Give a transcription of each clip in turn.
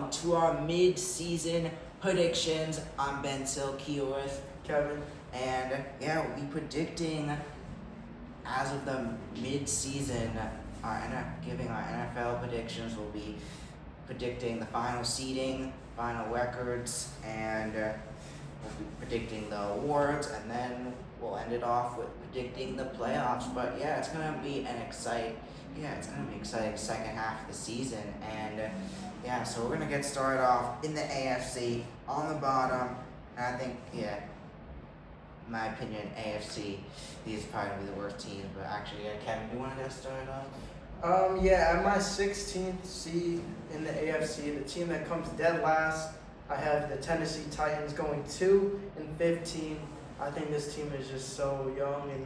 welcome to our mid-season predictions. I'm Ben Silk here with Kevin. And we'll be predicting as of the mid-season, giving our NFL predictions. We'll be predicting the final seeding, final records, and we'll be predicting the awards, and then we'll end it off with predicting the playoffs. But it's gonna be an exciting second half of the season, and so we're gonna get started off in the AFC on the bottom. And I think, in my opinion, AFC is probably gonna be the worst team. But actually, Kevin, do you want to get started off? At my 16th seed in the AFC, the team that comes dead last, I have the Tennessee Titans going 2-15. I think this team is just so young and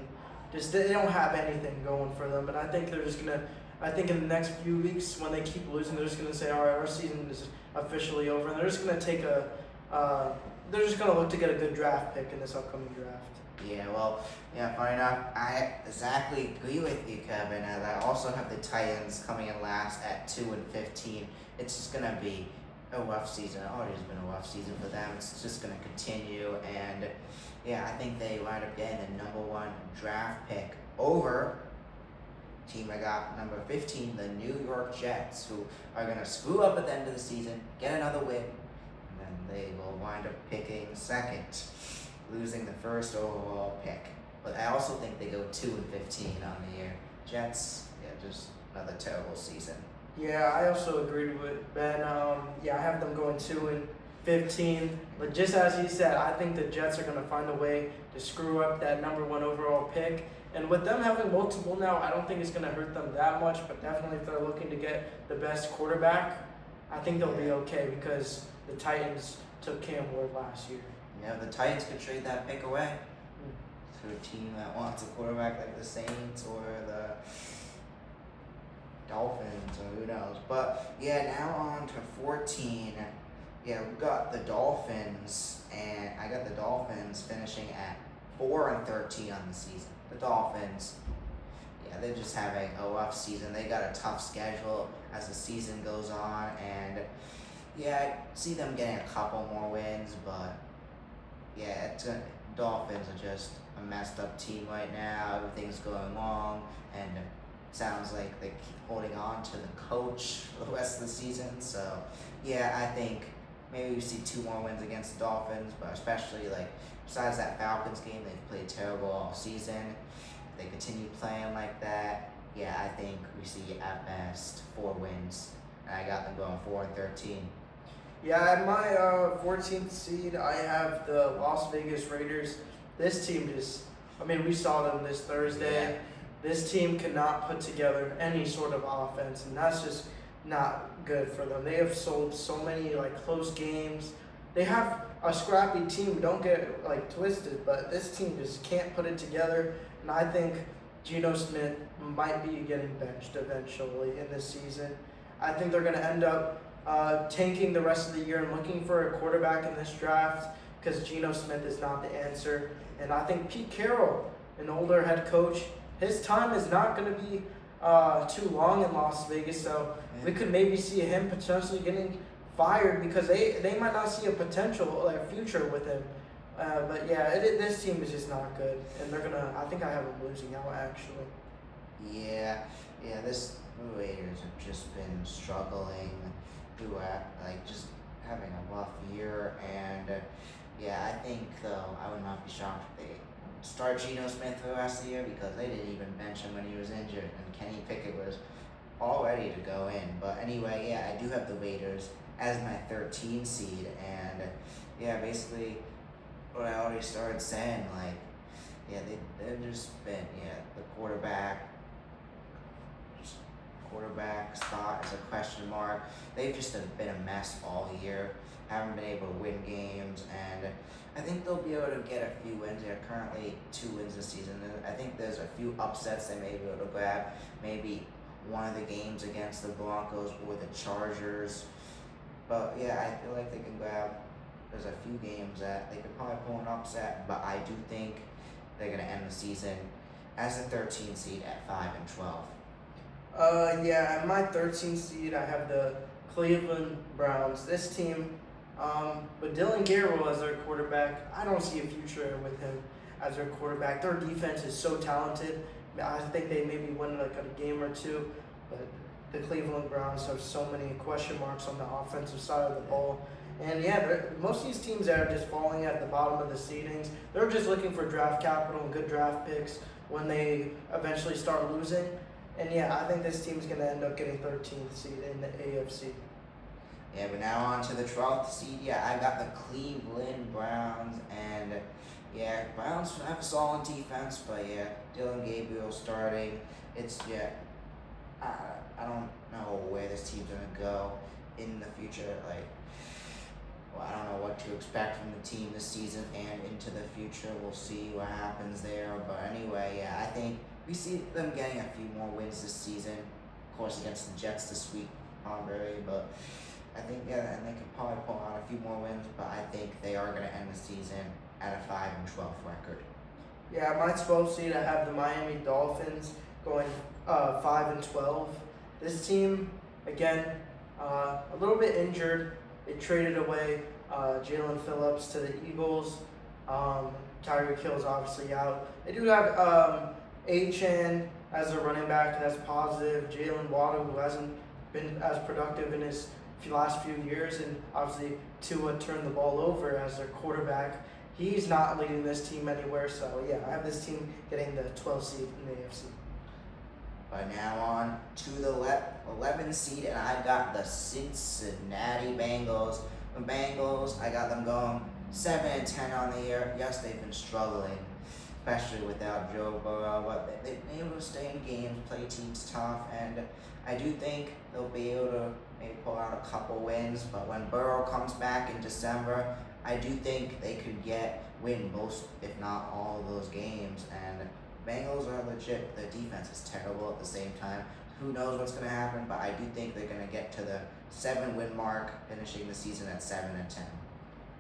they don't have anything going for them. And I think they're just gonna. I think in the next few weeks, when they keep losing, they're just gonna say, "All right, our season is officially over," and they're just gonna take they're just gonna look to get a good draft pick in this upcoming draft. Funny enough, I exactly agree with you, Kevin. And I also have the Titans coming in last at 2-15. It's just gonna be a rough season. It already has been a rough season for them. It's just gonna continue, and I think they wind up getting the number 1 draft pick over team I got number 15, the New York Jets, who are gonna screw up at the end of the season, get another win, and then they will wind up picking second, losing the first overall pick. But I also think they go 2-15 on the year. Jets, just another terrible season. Yeah, I also agreed with Ben. I have them going 2-15. But just as he said, I think the Jets are going to find a way to screw up that number 1 overall pick. And with them having multiple now, I don't think it's going to hurt them that much. But definitely if they're looking to get the best quarterback, I think they'll be okay because the Titans took Cam Ward last year. Yeah, the Titans could trade that pick away to a team that wants a quarterback like the Saints or the Dolphins or who knows. But now on to 14. We've got the Dolphins, and I got the Dolphins finishing at 4-13 on the season. The Dolphins, they're just having a rough season. They got a tough schedule as the season goes on, and I see them getting a couple more wins, but Dolphins are just a messed up team right now. Everything's going wrong, and it sounds like they keep holding on to the coach for the rest of the season. So I think maybe we see 2 more wins against the Dolphins, but especially besides that Falcons game, they've played terrible all season. If they continue playing like that, I think we see at best 4 wins. And I got them going 4-13. At my 14th seed, I have the Las Vegas Raiders. This team we saw them this Thursday. Yeah. This team cannot put together any sort of offense, and that's just not good for them. They have sold so many close games. They have a scrappy team. Don't get twisted, but this team just can't put it together. And I think Geno Smith might be getting benched eventually in this season. I think they're going to end up tanking the rest of the year and looking for a quarterback in this draft because Geno Smith is not the answer. And I think Pete Carroll, an older head coach, his time is not going to be too long in Las Vegas, so we could maybe see him potentially getting fired because they might not see a potential future with him. This team is just not good, and I think I have them losing out actually. This Raiders have just been struggling throughout, just having a rough year, and I think though I would not be shocked if they start Geno Smith for the rest of the year because they didn't even bench him when he was injured, and Kenny Pickett was all ready to go in. But anyway, I do have the Raiders as my 13 seed, and basically what I already started saying, they've just been the quarterback spot is a question mark. They've just been a mess all year. Haven't been able to win games, and I think they'll be able to get a few wins. They're currently 2 wins this season. I think there's a few upsets they may be able to grab. Maybe one of the games against the Broncos or the Chargers. But I feel like they can grab. There's a few games that they could probably pull an upset, but I do think they're going to end the season as a 13 seed at 5-12. At my 13th seed, I have the Cleveland Browns. This team, with Dylan Gabriel as their quarterback, I don't see a future with him as their quarterback. Their defense is so talented. I think they maybe win like a game or two, but the Cleveland Browns have so many question marks on the offensive side of the ball. And yeah, most of these teams that are just falling at the bottom of the seedings, they're just looking for draft capital and good draft picks when they eventually start losing. And yeah, I think this team's going to end up getting 13th seed in the AFC. Yeah, but now on to the 12th seed. Yeah, I got the Cleveland Browns, and yeah, Browns have a solid defense, but yeah, Dylan Gabriel starting. I don't know where this team's gonna go in the future. I don't know what to expect from the team this season and into the future. We'll see what happens there. But anyway, yeah, I think we see them getting a few more wins this season. Of course, against the Jets this week, probably, but I think, yeah, and they could probably pull out a few more wins, but I think they are going to end the season at a 5-12 record. Yeah, my 12th seed, I have the Miami Dolphins going 5-12. This team, again, a little bit injured. They traded away Jalen Phillips to the Eagles. Tyreek Hill's obviously out. They do have Achan as a running back, that's positive. Jalen Waddle, who hasn't been as productive in his last few years, and obviously Tua turned the ball over as their quarterback. He's not leading this team anywhere, so yeah, I have this team getting the 12th seed in the AFC. But now on to the 11th seed, and I got the Cincinnati Bengals. The Bengals, I got them going 7-10 on the year. Yes, they've been struggling, especially without Joe Burrow, but they've been able to stay in games, play teams tough, and I do think they'll be able to maybe pull out a couple wins. But when Burrow comes back in December, I do think they could win most, if not all, of those games. And Bengals are legit. Their defense is terrible at the same time. Who knows what's going to happen, but I do think they're going to get to the 7-win mark, finishing the season at 7-10.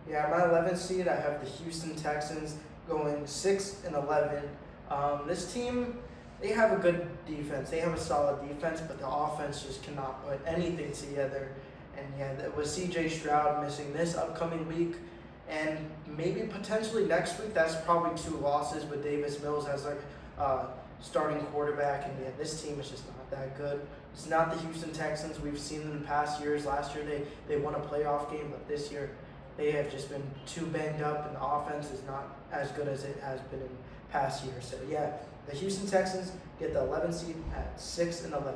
Yeah, my 11th seed, I have the Houston Texans going 6-11. This team, they have a good defense. They have a solid defense, but the offense just cannot put anything together. And yeah, with C.J. Stroud missing this upcoming week, and maybe potentially next week, that's probably 2 losses with Davis Mills as their starting quarterback. And yeah, this team is just not that good. It's not the Houston Texans we've seen in the past years. Last year they won a playoff game, but this year they have just been too banged up, and the offense is not as good as it has been in past years. So yeah, the Houston Texans get the 11th seed at 6-11.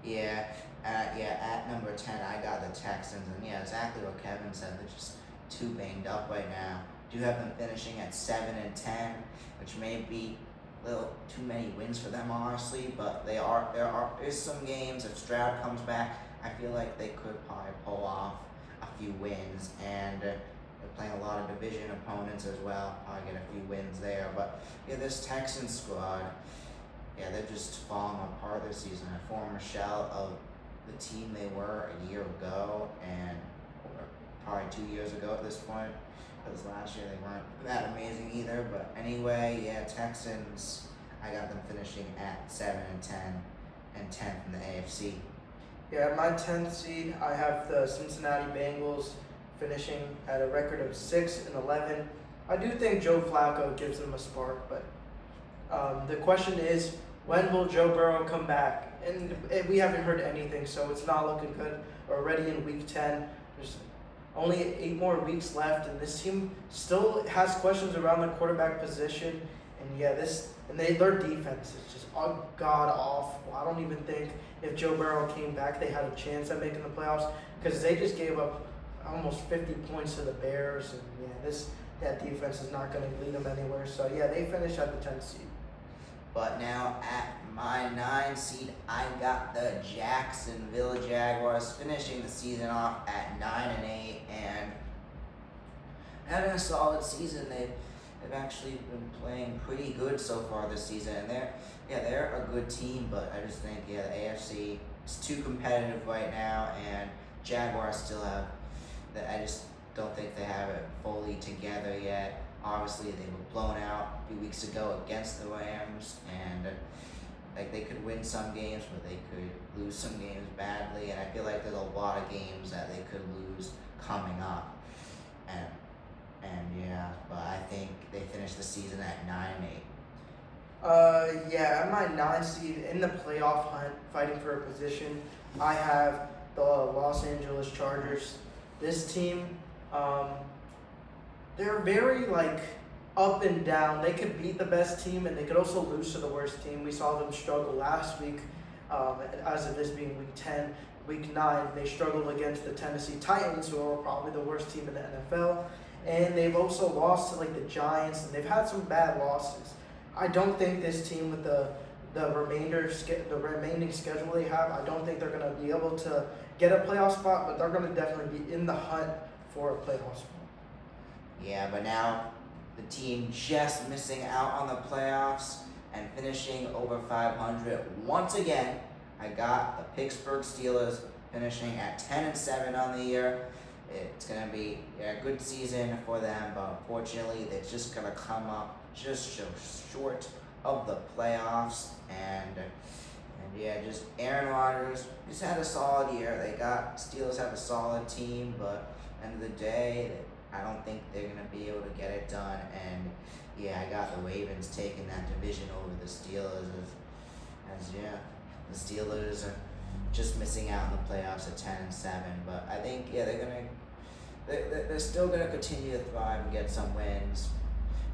Yeah, at number 10, I got the Texans, and yeah, exactly what Kevin said. They're just too banged up right now. Do have them finishing at 7-10, which may be a little too many wins for them, honestly. But there is some games. If Stroud comes back, I feel like they could probably pull off a few wins, and they're playing a lot of division opponents as well. Probably get a few wins there. But yeah, this Texans squad, yeah, they're just falling apart this season. A former shell of the team they were a year ago, and probably 2 years ago at this point, because last year they weren't that amazing either. But anyway, yeah, Texans, I got them finishing at 7-10 and 10th in the AFC. Yeah, my 10th seed, I have the Cincinnati Bengals finishing at a record of 6-11. I do think Joe Flacco gives them a spark, but the question is, when will Joe Burrow come back? And we haven't heard anything, so it's not looking good. We're already in week 10. There's only 8 more weeks left, and this team still has questions around the quarterback position. And yeah, their defense is just god awful. I don't even think if Joe Burrow came back, they had a chance at making the playoffs, because they just gave up almost 50 points to the Bears, and yeah, that defense is not going to lead them anywhere. So yeah, they finished at the 10th seed. But now at my 9th seed, I got the Jacksonville Jaguars, finishing the season off at 9-8, and having a solid season. They've actually been playing pretty good so far this season, and they're a good team. But I just think the AFC is too competitive right now, and Jaguars still have I just don't think they have it fully together yet. Obviously, they were blown out a few weeks ago against the Rams, and like they could win some games, but they could lose some games badly, and I feel like there's a lot of games that they could lose coming up, and yeah, but I think they finished the season at 9-8. Yeah, I'm my 9 seed in the playoff hunt, fighting for a position. I have the Los Angeles Chargers. This team, they're very up and down. They could beat the best team, and they could also lose to the worst team. We saw them struggle last week. As of this being week 10, week 9, they struggled against the Tennessee Titans, who are probably the worst team in the NFL. And they've also lost to the Giants, and they've had some bad losses. I don't think this team with the remaining schedule they have, I don't think they're going to be able to get a playoff spot, but they're going to definitely be in the hunt for a playoff spot. Yeah, but now the team just missing out on the playoffs and finishing over 500 once again. I got the Pittsburgh Steelers finishing at 10-7 on the year. It's going to be a good season for them, but unfortunately they're just going to come up just short of the playoffs, and yeah, just Aaron Rodgers just had a solid year. Steelers have a solid team, but end of the day, I don't think they're gonna be able to get it done. And yeah, I got the Ravens taking that division over the Steelers, as the Steelers are just missing out in the playoffs at 10-7. But I think they're still gonna continue to thrive and get some wins.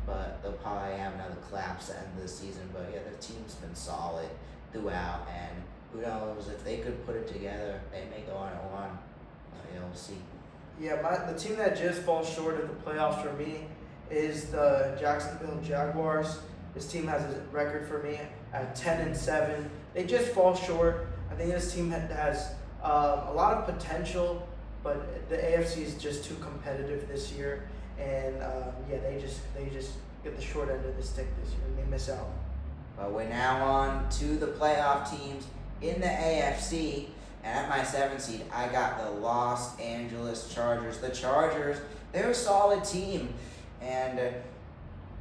But they'll probably have another collapse at the end of the season. But yeah, the team's been solid throughout, and who knows, if they could put it together, they may go on and on. We'll see. Yeah, the team that just falls short of the playoffs for me is the Jacksonville Jaguars. This team has a record for me at 10-7. They just fall short. I think this team has a lot of potential, but the AFC is just too competitive this year. And they just get the short end of the stick this year, and they miss out. But we're now on to the playoff teams in the AFC, and at my 7th seed, I got the Los Angeles Chargers. The Chargers, they're a solid team, and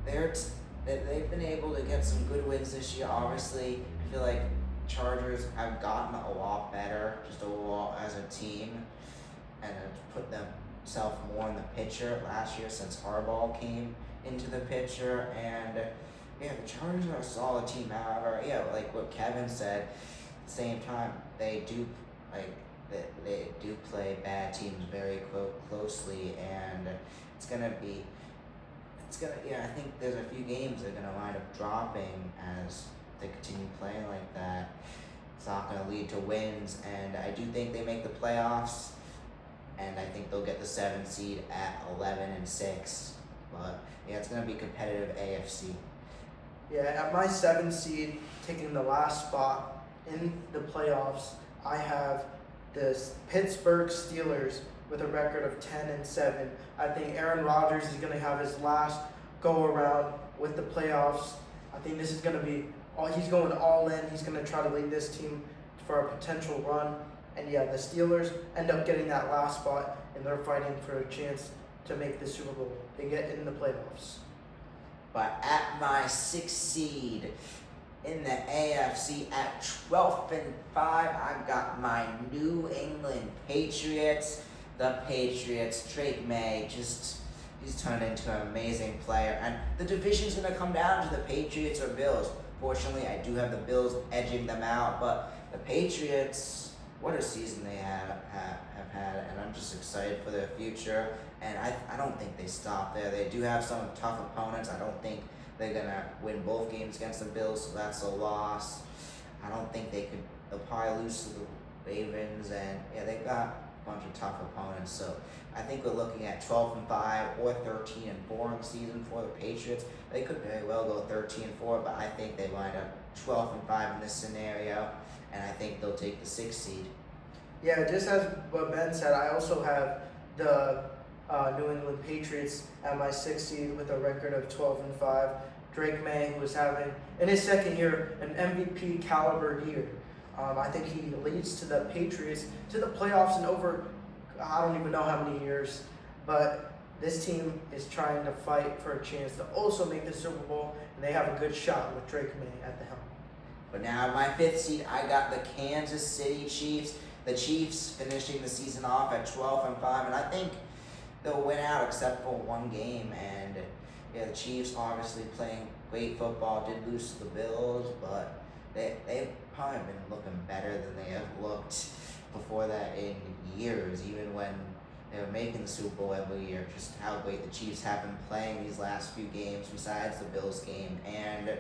they've been able to get some good wins this year. Obviously, I feel like Chargers have gotten a lot better just overall as a team, and it's put themselves more in the picture last year since Harbaugh came into the picture. And yeah, the Chargers are a solid team. However, yeah, like what Kevin said, at the same time, they do play bad teams very closely, and I think there's a few games they're gonna wind up dropping as they continue playing like that. It's not gonna lead to wins, and I do think they make the playoffs, and I think they'll get the 7th seed at 11-6. But yeah, it's gonna be competitive AFC. Yeah, at my 7th seed, taking the last spot in the playoffs, I have the Pittsburgh Steelers with a record of 10-7. I think Aaron Rodgers is going to have his last go around with the playoffs. I think this is going to be he's going all in. He's going to try to lead this team for a potential run. And yeah, the Steelers end up getting that last spot, and they're fighting for a chance to make the Super Bowl. They get in the playoffs. But at my 6th seed in the AFC at 12-5, I've got my New England Patriots. The Patriots, Drake May, he's turned into an amazing player. And the division's going to come down to the Patriots or Bills. Fortunately, I do have the Bills edging them out, but the Patriots, what a season they have had, and I'm just excited for their future. And I don't think they stop there. They do have some tough opponents. I don't think they're going to win both games against the Bills, so that's a loss. I don't think they'll probably lose to the Ravens, and yeah, they've got a bunch of tough opponents. So I think we're looking at 12-5 or 13-4 in the season for the Patriots. They could very well go 13-4, but I think they wind up 12-5 in this scenario, and I think they'll take the 6th seed. Yeah, just as what Ben said, I also have the New England Patriots at my 6th seed with a record of 12-5. Drake May, who is having, in his second year, an MVP caliber year. I think he leads to the Patriots to the playoffs in over, I don't even know how many years. But this team is trying to fight for a chance to also make the Super Bowl, and they have a good shot with Drake May at the helm. But now my 5th seed, I got the Kansas City Chiefs. The Chiefs finishing the season off at 12-5, and I think they'll win out except for one game. And yeah, the Chiefs obviously playing great football, did lose to the Bills, but they've probably been looking better than they have looked before that in years, even when they were making the Super Bowl every year. Just how great the Chiefs have been playing these last few games besides the Bills game. And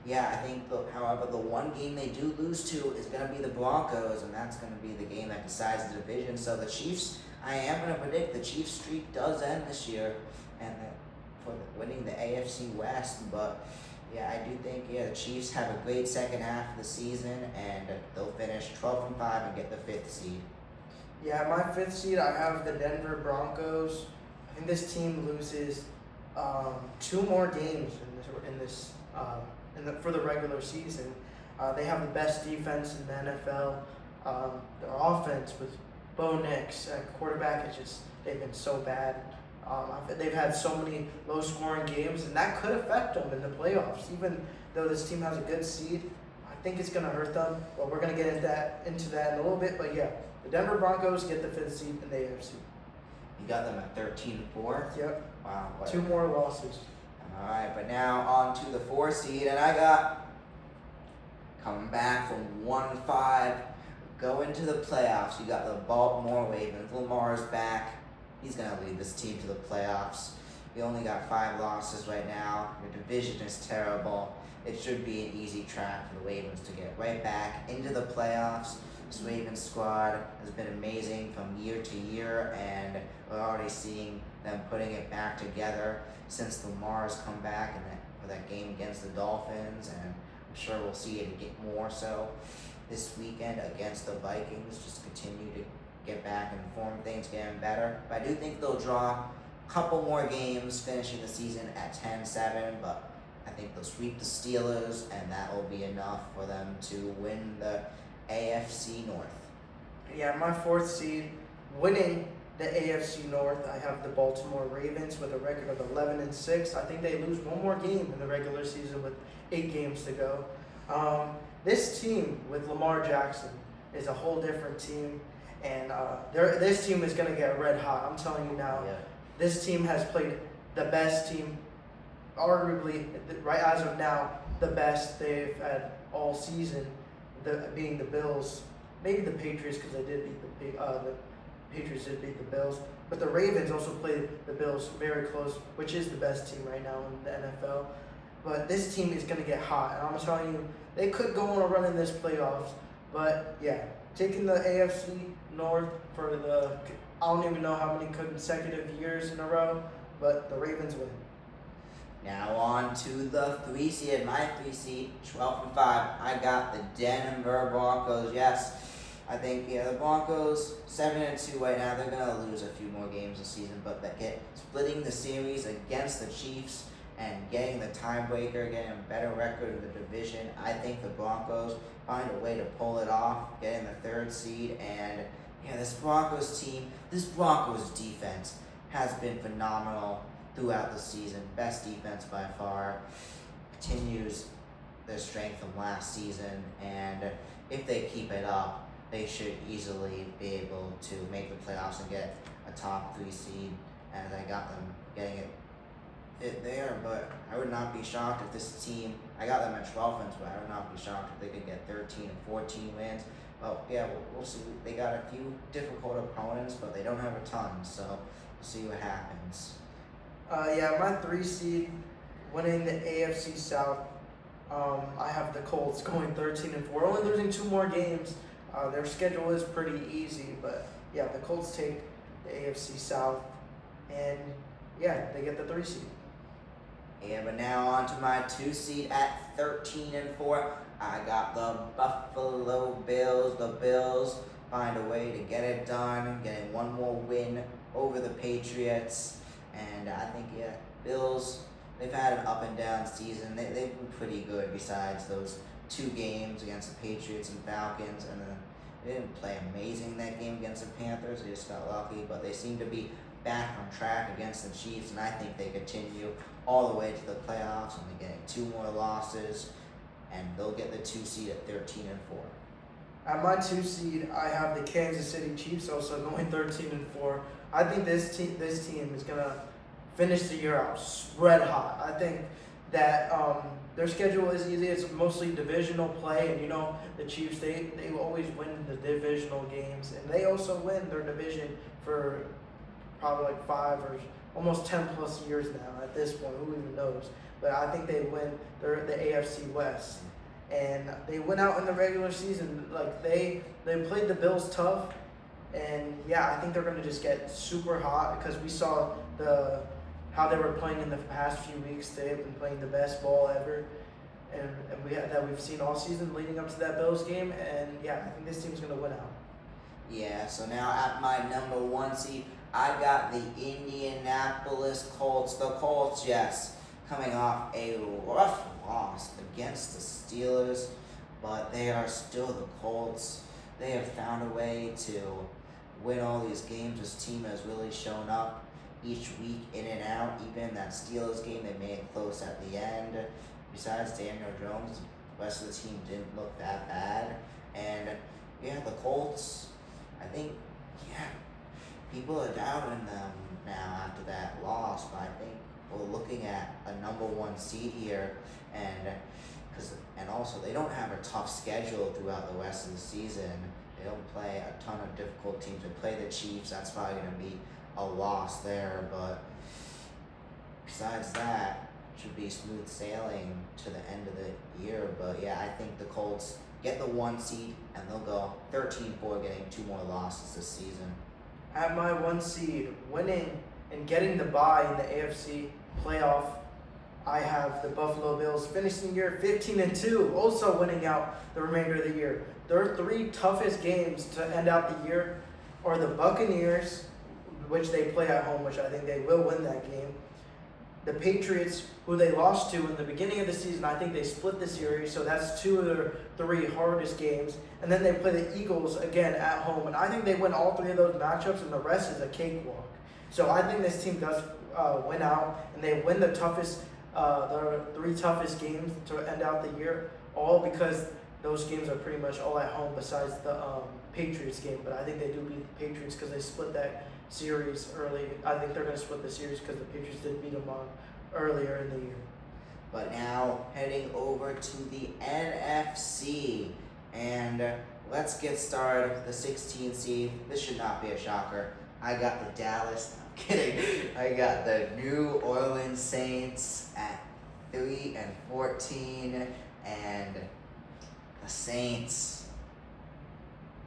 yeah, I think, however, the one game they do lose to is going to be the Broncos, and that's going to be the game that decides the division. So the Chiefs, I am going to predict the Chiefs streak does end this year, and for winning the AFC West. But yeah, I do think the Chiefs have a great second half of the season, and they'll finish 12-5 and get the 5th seed. Yeah, my 5th seed, I have the Denver Broncos. I think this team loses 2 more games for the regular season. They have the best defense in the NFL. Their offense with Bo Nix at quarterback they've been so bad. They've had so many low-scoring games, and that could affect them in the playoffs. Even though this team has a good seed, I think it's going to hurt them. But we're going to get into that in a little bit. But yeah, the Denver Broncos get the 5th seed in the AFC. You got them at 13-4? Yep. Wow. 2 more losses. All right, but now on to the 4th seed, and I got coming back from 1-5, going to the playoffs. You got the Baltimore Ravens. Lamar's back. He's gonna lead this team to the playoffs. We only got 5 losses right now. Your division is terrible. It should be an easy track for the Ravens to get right back into the playoffs. This Ravens squad has been amazing from year to year, and we're already seeing them putting it back together since Lamar's come back for that game against the Dolphins, and I'm sure we'll see it get more so this weekend against the Vikings. Just continue to get back and form things, getting better. But I do think they'll draw a couple more games, finishing the season at 10-7, but I think they'll sweep the Steelers, and that will be enough for them to win the AFC North. Yeah, my 4th seed, winning the AFC North, I have the Baltimore Ravens with a record of 11-6. I think they lose one more game in the regular season with 8 games to go. This team with Lamar Jackson is a whole different team, and this team is going to get red hot. I'm telling you now. Yeah. This team has played the best team, arguably, right as of now, the best they've had all season, being the Bills. Maybe the Patriots, because they did beat the Patriots did beat the Bills. But the Ravens also played the Bills very close, which is the best team right now in the NFL. But this team is going to get hot, and I'm telling you, they could go on a run in this playoffs. But yeah, taking the AFC North for I don't even know how many consecutive years in a row, but the Ravens win. Now on to the 3 seed. My 3 seed, 12-5. I got the Denver Broncos. Yes, I think the Broncos 7-2 right now. They're gonna lose a few more games this season, but splitting the series against the Chiefs and getting the tiebreaker, getting a better record in the division. I think the Broncos find a way to pull it off, getting the 3rd seed. And this Broncos team, this Broncos defense has been phenomenal throughout the season. Best defense by far. Continues their strength from last season, and if they keep it up, they should easily be able to make the playoffs and get a top 3 seed, and I got them getting it there. But I would not be shocked if this team, I got them at 12 wins, but I would not be shocked if they could get 13 and 14 wins. Well, yeah, we'll see. They got a few difficult opponents, but they don't have a ton, so we'll see what happens. My 3 seed, winning the AFC South. I have the Colts going 13-4, only losing 2 more games. Their schedule is pretty easy, but yeah, the Colts take the AFC South, and yeah, they get the 3 seed. Yeah, but now on to my 2 seed at 13-4. I got the Buffalo Bills. The Bills find a way to get it done, getting one more win over the Patriots. And I think, Bills, they've had an up and down season. They've been pretty good besides those 2 games against the Patriots and Falcons. And then they didn't play amazing that game against the Panthers. They just got lucky. But they seem to be back on track against the Chiefs. And I think they continue all the way to the playoffs. And they're getting 2 more losses. and they'll get the 2 seed at 13-4. At my 2 seed, I have the Kansas City Chiefs also going 13-4. I think this team is gonna finish the year out red hot. I think that their schedule is easy. It's mostly divisional play, and the Chiefs they always win the divisional games, and they also win their division for probably like 5 or almost 10 plus years now. At this point, who even knows? But I think they win the AFC West. And they went out in the regular season, like they played the Bills tough, and yeah, I think they're gonna just get super hot because we saw how they were playing in the past few weeks. They have been playing the best ball ever, and we've seen all season leading up to that Bills game, and yeah, I think this team's gonna win out. Yeah, so now at my number 1 seed, I got the Indianapolis Colts. The Colts, yes, coming off a rough loss against the Steelers, but they are still the Colts. They have found a way to win all these games. This team has really shown up each week in and out. Even that Steelers game, they made it close at the end. Besides Daniel Jones, the rest of the team didn't look that bad. And yeah, the Colts, I think, people are doubting them now after that loss, but I think we're looking at a number 1 seed here, and also they don't have a tough schedule throughout the rest of the season. They don't play a ton of difficult teams. They play the Chiefs. That's probably going to be a loss there, but besides that, it should be smooth sailing to the end of the year. But yeah, I think the Colts get the 1 seed, and they'll go 13-4, getting 2 more losses this season. At my 1 seed, winning and getting the bye in the AFC playoff, I have the Buffalo Bills finishing the year 15-2, also winning out the remainder of the year. Their 3 toughest games to end out the year are the Buccaneers, which they play at home, which I think they will win that game. The Patriots, who they lost to in the beginning of the season, I think they split the series, so that's 2 of their 3 hardest games. And then they play the Eagles again at home, and I think they win all 3 of those matchups, and the rest is a cakewalk. So I think this team does win out, and they win the 3 toughest games to end out the year, all because those games are pretty much all at home besides the Patriots game. But I think they do beat the Patriots because they split that series early. I think they're going to split the series because the Patriots did beat them earlier in the year. But now heading over to the NFC, and let's get started with the 16 seed. This should not be a shocker. I got the Dallas. No, I'm kidding. I got the New Orleans Saints at 3-14, and the Saints.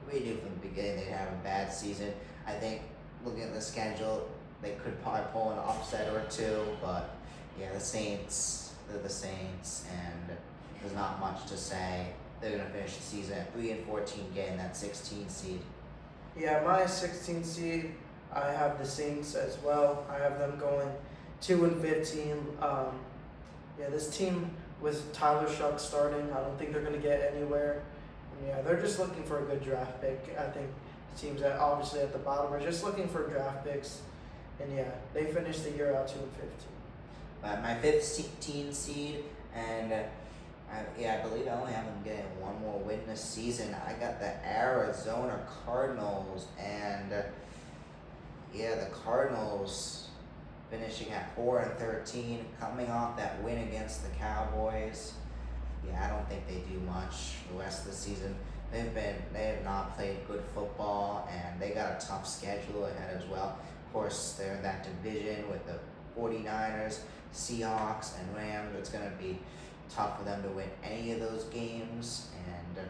We knew from the beginning they'd have a bad season. I think looking at the schedule, they could probably pull an upset or 2, but yeah, the Saints, they're the Saints, and there's not much to say. They're going to finish the season at 3-14, getting that 16 seed. Yeah, my 16 seed, I have the Saints as well. I have them going 2-15. This team with Tyler Shuck starting, I don't think they're going to get anywhere. And yeah, they're just looking for a good draft pick. I think teams that obviously at the bottom are just looking for draft picks. And yeah, they finished the year out 2-15. My 15 seed, and I believe I only have them getting 1 more win this season. I got the Arizona Cardinals, and the Cardinals finishing at 4-13, coming off that win against the Cowboys. Yeah, I don't think they do much the rest of the season. They have not played good football, and they got a tough schedule ahead as well. Of course, they're in that division with the 49ers, Seahawks, and Rams. It's going to be tough for them to win any of those games, and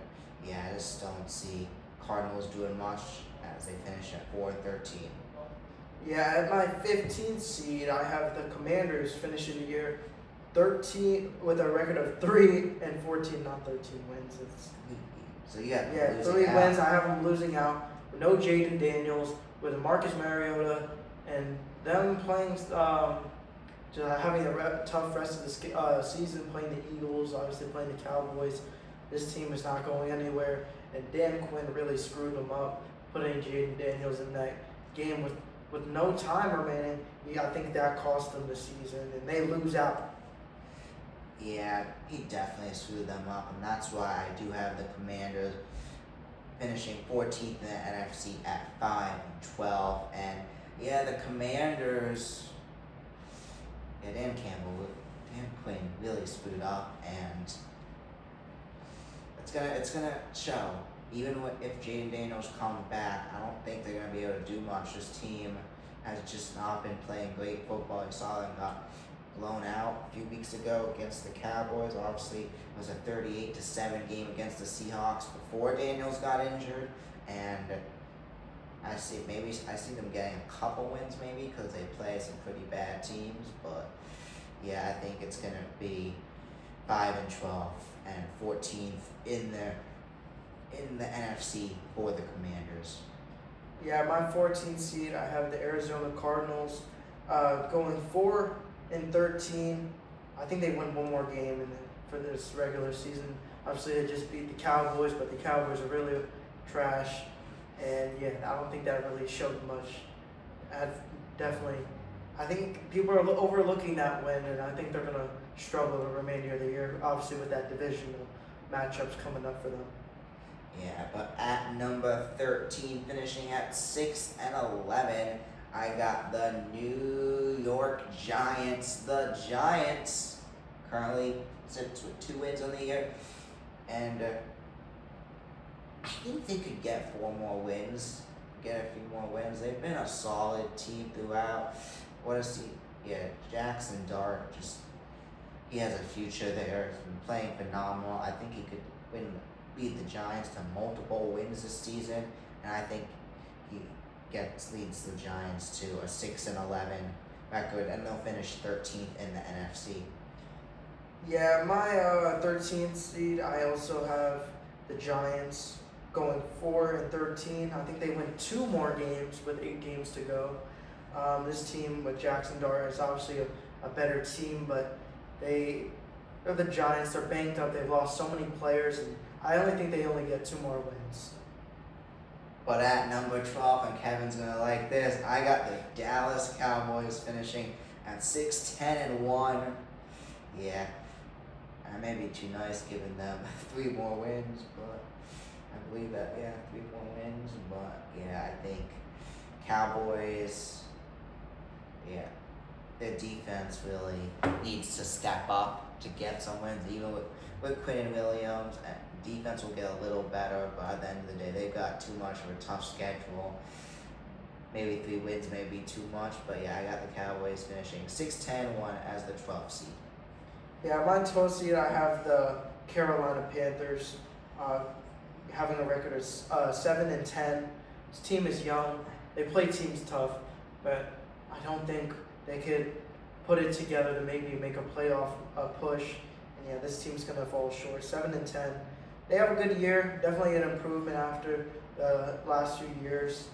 I just don't see Cardinals doing much as they finish at 4-13. Yeah, at my 15th seed, I have the Commanders finishing the year 13 with a record of 3-14, not 13 wins. So you have 3 wins. I have them losing out with no Jaden Daniels, with Marcus Mariota, and them playing, having a tough rest of the season, playing the Eagles, obviously playing the Cowboys. This team is not going anywhere, and Dan Quinn really screwed them up, putting Jaden Daniels in that game with no time remaining. I think that cost them the season, and they lose out. Yeah, he definitely screwed them up, and that's why I do have the Commanders finishing 14th in the NFC at 5-12. And yeah, the Commanders, Dan Quinn really screwed up, and it's gonna show. Even if Jaden Daniels comes back, I don't think they're gonna be able to do much. This team has just not been playing great football. You saw them got blown out a few weeks ago against the Cowboys. Obviously, it was a 38-7 game against the Seahawks before Daniels got injured, and I see them getting a couple wins maybe because they play some pretty bad teams. But yeah, I think it's gonna be 5-12 and 14th in the NFC for the Commanders. Yeah, my 14th seed, I have the Arizona Cardinals going 4-13. I think they win one more game for this regular season. Obviously, they just beat the Cowboys, but the Cowboys are really trash. And yeah, I don't think that really showed much. I think people are overlooking that win, and I think they're going to struggle the remainder of the year, obviously with that divisional matchups coming up for them. Yeah, but at number 13, finishing at 6-11, I got the New York Giants. The Giants currently sits with 2 wins on the year, and I think they could get 4 more wins, get a few more wins. They've been a solid team throughout. Jackson Dart, he has a future there. He's been playing phenomenal. I think he could beat the Giants to multiple wins this season, and I think he leads the Giants to a 6-11 record, and they'll finish 13th in the NFC. Yeah, my 13th seed, I also have the Giants going 4-13. I think they win 2 more games with 8 games to go. This team with Jackson Dart is obviously a better team, but they're the Giants. They're banked up. They've lost so many players, and I only think they only get 2 more wins. But at number 12, and Kevin's going to like this, I got the Dallas Cowboys finishing at 6-10-1. Yeah, I may be too nice giving them 3 more wins, but I believe that, 3 more wins. But yeah, I think Cowboys, their defense really needs to step up to get some wins, even with Quinn Williams. Defense will get a little better, but at the end of the day, they've got too much of a tough schedule. Maybe 3 wins may be too much, but yeah, I got the Cowboys finishing 6-10-1 as the 12th seed. Yeah, my 12th seed, I have the Carolina Panthers having a record of 7-10. This team is young. They play teams tough, but I don't think they could put it together to maybe make a playoff push. And yeah, this team's gonna fall short. 7-10. They have a good year. Definitely an improvement after the last few years.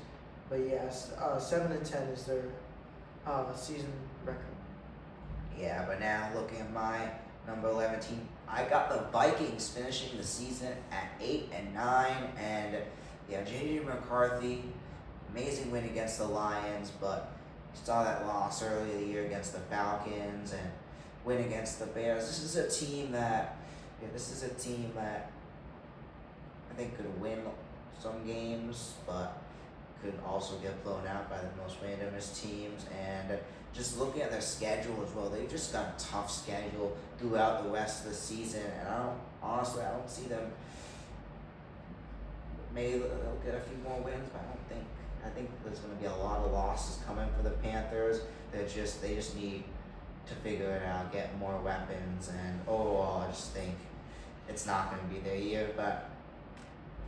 But yes, 7-10 is their season record. Yeah, but now looking at my number 11 team, I got the Vikings finishing the season at 8-9, and yeah, J.J. McCarthy, amazing win against the Lions, but you saw that loss early in the year against the Falcons and win against the Bears. This is a team that I think could win some games, but could also get blown out by the most randomest teams. And just looking at their schedule as well, they've just got a tough schedule throughout the rest of the season. And I don't see them. Maybe they'll get a few more wins, but I think there's going to be a lot of losses coming for the Panthers. They just need to figure it out, get more weapons, and overall, I just think it's not going to be their year. But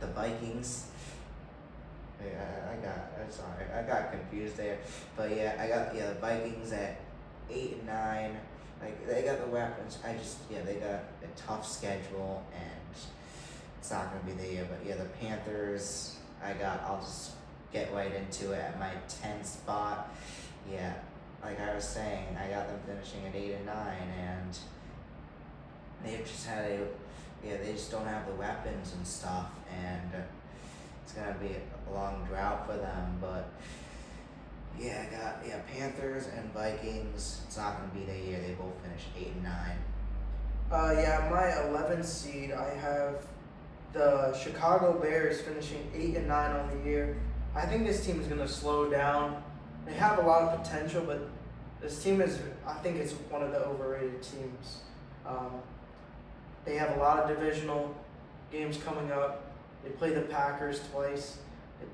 the Vikings, I got confused there. But yeah, I got the Vikings at 8-9. Like, they got the weapons. They got a tough schedule, and it's not going to be their year. But yeah, the Panthers, I'll just get right into it at my 10th spot. Yeah, like I was saying, I got them finishing at 8-9, and they've just they just don't have the weapons and stuff, and it's gonna be a long drought for them. But yeah, I got Panthers and Vikings. It's not gonna be their year. They both finished 8-9. Yeah, my 11th seed, I have the Chicago Bears finishing 8-9 on the year. I think this team is going to slow down. They have a lot of potential, but this team is, I think it's one of the overrated teams. They have a lot of divisional games coming up. They play the Packers twice.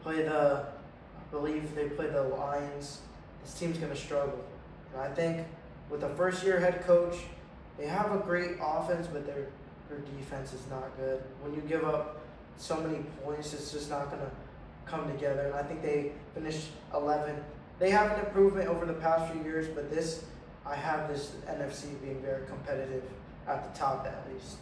I believe they play the Lions. This team's going to struggle. And I think with a first-year head coach, they have a great offense, but their defense is not good. When you give up so many points, it's just not going to come together. And I think they finished 11. They have an improvement over the past few years, but I have this NFC being very competitive at the top at least.